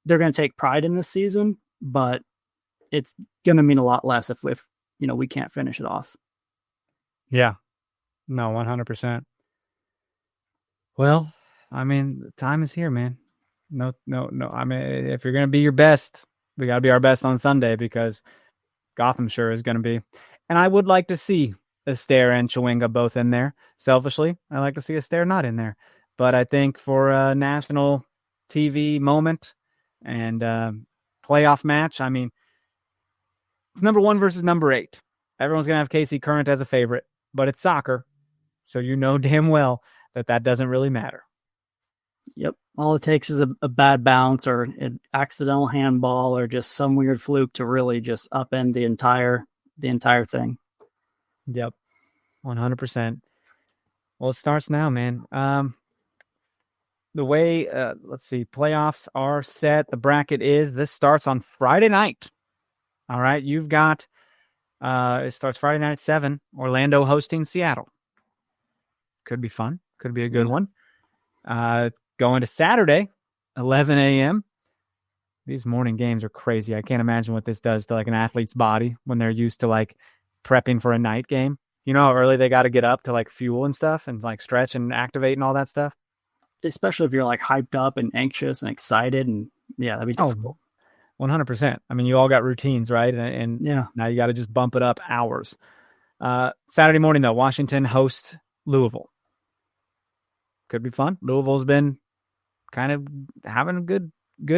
[SPEAKER 2] they're going to take pride in this season, but it's going to mean a lot less if we can't finish it off.
[SPEAKER 1] Yeah. No, 100%. Well, I mean, the time is here, man. No. I mean, if you're going to be your best, we got to be our best on Sunday, because Gotham sure is going to be. And I would like to see Astaire and Chewinga both in there. Selfishly, I like to see Astaire not in there. But I think for a national TV moment and playoff match, I mean, it's number 1 versus number 8. Everyone's going to have KC Current as a favorite, but it's soccer. So damn well that doesn't really matter.
[SPEAKER 2] Yep. All it takes is a bad bounce or an accidental handball or just some weird fluke to really just upend the entire thing.
[SPEAKER 1] Yep. 100%. Well, it starts now, man. The way, let's see, playoffs are set. The bracket this starts on Friday night. All right. You've got, it starts Friday night at 7, Orlando hosting Seattle. Could be fun. Could be a good one. Going to Saturday, 11 a.m. These morning games are crazy. I can't imagine what this does to like an athlete's body when they're used to like prepping for a night game. You know how early they got to get up to like fuel and stuff and like stretch and activate and all that stuff?
[SPEAKER 2] Especially if you're like hyped up and anxious and excited, and yeah, that'd be difficult.
[SPEAKER 1] 100%. I mean, you all got routines, right? And
[SPEAKER 2] yeah,
[SPEAKER 1] now you got to just bump it up hours. Saturday morning though, Washington hosts Louisville. Could be fun. Louisville's been kind of having a good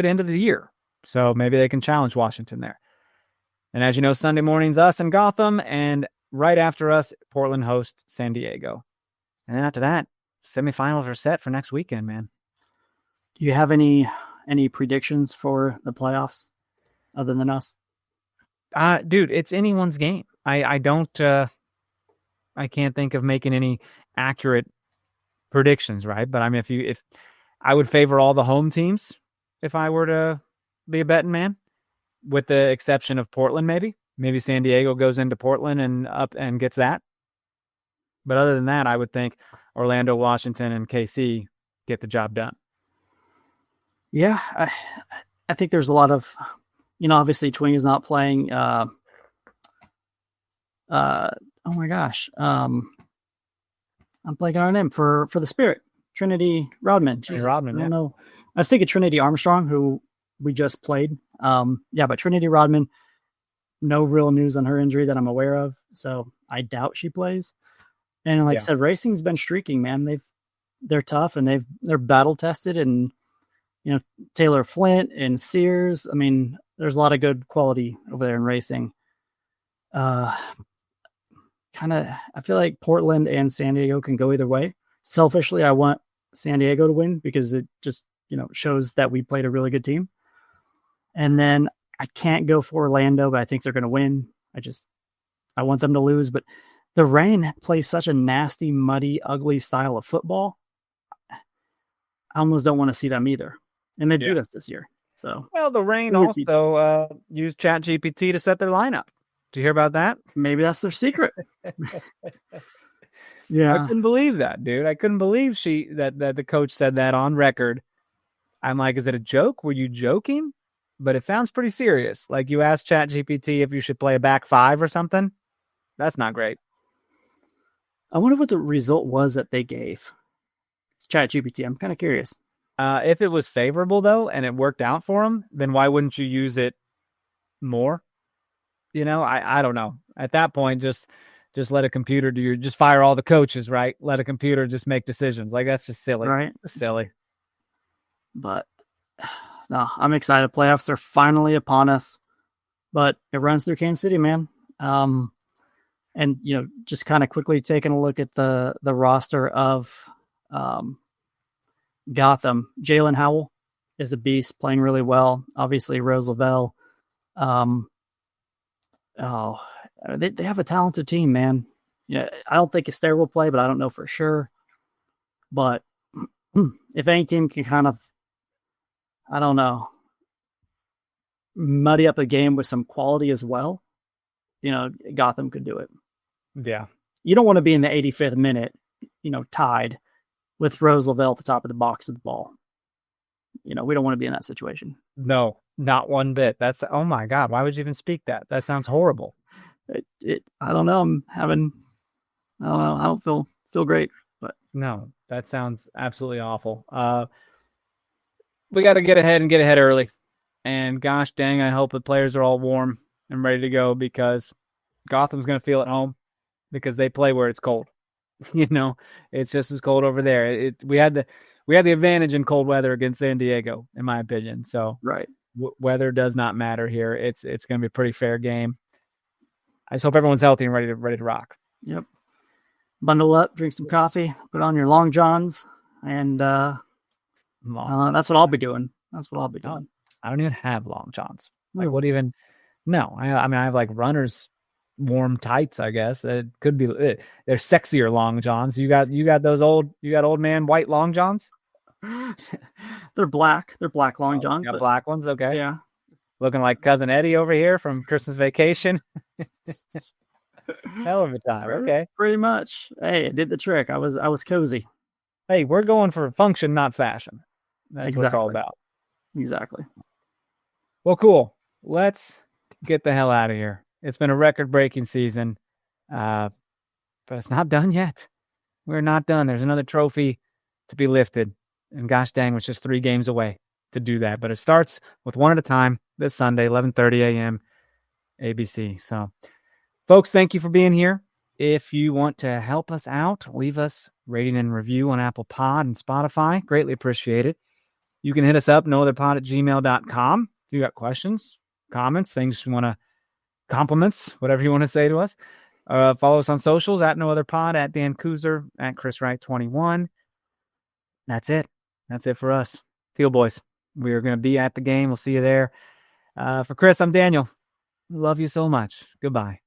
[SPEAKER 1] end of the year. So maybe they can challenge Washington there. And as you know, Sunday morning's us and Gotham, and right after us, Portland hosts San Diego. And then after that, semifinals are set for next weekend, man.
[SPEAKER 2] Do you have any predictions for the playoffs other than us?
[SPEAKER 1] Dude, it's anyone's game. I can't think of making any accurate predictions, right? But I mean, if I would favor all the home teams if I were to be a betting man, with the exception of Portland, maybe San Diego goes into Portland and up and gets that. But other than that, I would think Orlando, Washington, and KC get the job done.
[SPEAKER 2] Yeah, I think there's a lot of, obviously Twing is not playing. Oh my gosh, I'm blanking on her name for the Spirit, Trinity Rodman. Jesus,
[SPEAKER 1] Rodman,
[SPEAKER 2] I don't know. I was thinking Trinity Armstrong, who we just played. But Trinity Rodman, no real news on her injury that I'm aware of, so I doubt she plays. And like I said, racing's been streaking, man. They're tough and they're battle tested, and Taylor Flint and Sears. I mean, there's a lot of good quality over there in racing. I feel like Portland and San Diego can go either way. Selfishly, I want San Diego to win because it just, shows that we played a really good team. And then I can't go for Orlando, but I think they're going to win. I want them to lose, but the Rain plays such a nasty, muddy, ugly style of football. I almost don't want to see them either. And they beat us this year. So,
[SPEAKER 1] well, the Rain also used ChatGPT to set their lineup. Did you hear about that?
[SPEAKER 2] Maybe that's their secret. Yeah.
[SPEAKER 1] I couldn't believe that, dude. I couldn't believe that the coach said that on record. I'm like, is it a joke? Were you joking? But it sounds pretty serious. Like you asked ChatGPT if you should play a back five or something. That's not great.
[SPEAKER 2] I wonder what the result was that they gave ChatGPT. I'm kind of curious.
[SPEAKER 1] If it was favorable, though, and it worked out for them, then why wouldn't you use it more? I don't know. At that point, just let a computer just fire all the coaches, right? Let a computer just make decisions. Like, that's just silly.
[SPEAKER 2] Right?
[SPEAKER 1] It's silly.
[SPEAKER 2] But no, I'm excited. Playoffs are finally upon us. But it runs through Kansas City, man. And, just kind of quickly taking a look at the roster of Gotham. Jalen Howell is a beast, playing really well. Obviously, Rose Lavelle. They have a talented team, man. I don't think Esther will play, but I don't know for sure. But if any team can kind of, I don't know, muddy up a game with some quality as well, Gotham could do it.
[SPEAKER 1] Yeah.
[SPEAKER 2] You don't want to be in the 85th minute, tied with Rose Lavelle at the top of the box with the ball. We don't want to be in that situation.
[SPEAKER 1] No, not one bit. Oh my God. Why would you even speak that? That sounds horrible.
[SPEAKER 2] I don't know. I don't know. I don't feel great, but
[SPEAKER 1] no, that sounds absolutely awful. We got to get ahead early. And gosh dang, I hope the players are all warm and ready to go, because Gotham's going to feel at home because they play where it's cold. It's just as cold over there. We had the advantage in cold weather against San Diego, in my opinion. So
[SPEAKER 2] right,
[SPEAKER 1] weather does not matter here. It's going to be a pretty fair game. I just hope everyone's healthy and ready to rock.
[SPEAKER 2] Yep. Bundle up, drink some coffee, put on your long johns, and that's what I'll be doing. That's what I'll be doing.
[SPEAKER 1] I don't even have long johns. Like, what even? No, I have like runners warm tights, I guess. It could be they're sexier long johns. You got those old man white long johns?
[SPEAKER 2] They're black. They're black long johns.
[SPEAKER 1] Got black ones, okay.
[SPEAKER 2] Yeah.
[SPEAKER 1] Looking like Cousin Eddie over here from Christmas Vacation. Hell of a time. Okay.
[SPEAKER 2] Pretty much. Hey, it did the trick. I was cozy.
[SPEAKER 1] Hey, we're going for function, not fashion. That's what it's all about.
[SPEAKER 2] Exactly.
[SPEAKER 1] Well, cool. Let's get the hell out of here. It's been a record-breaking season, but it's not done yet. We're not done. There's another trophy to be lifted, and gosh dang, it's just 3 games away to do that. But it starts with one at a time this Sunday, 11:30 a.m. ABC. So, folks, thank you for being here. If you want to help us out, leave us rating and review on Apple Pod and Spotify. Greatly appreciate it. You can hit us up, nootherpod@gmail.com. If you got questions, comments, things you want to, compliments, whatever you want to say to us. Follow us on socials @nootherpod, @Dan Kooser, @Chris Wright 21. That's it. That's it for us. Teal Boys. We're going to be at the game. We'll see you there. For Chris, I'm Daniel. Love you so much. Goodbye.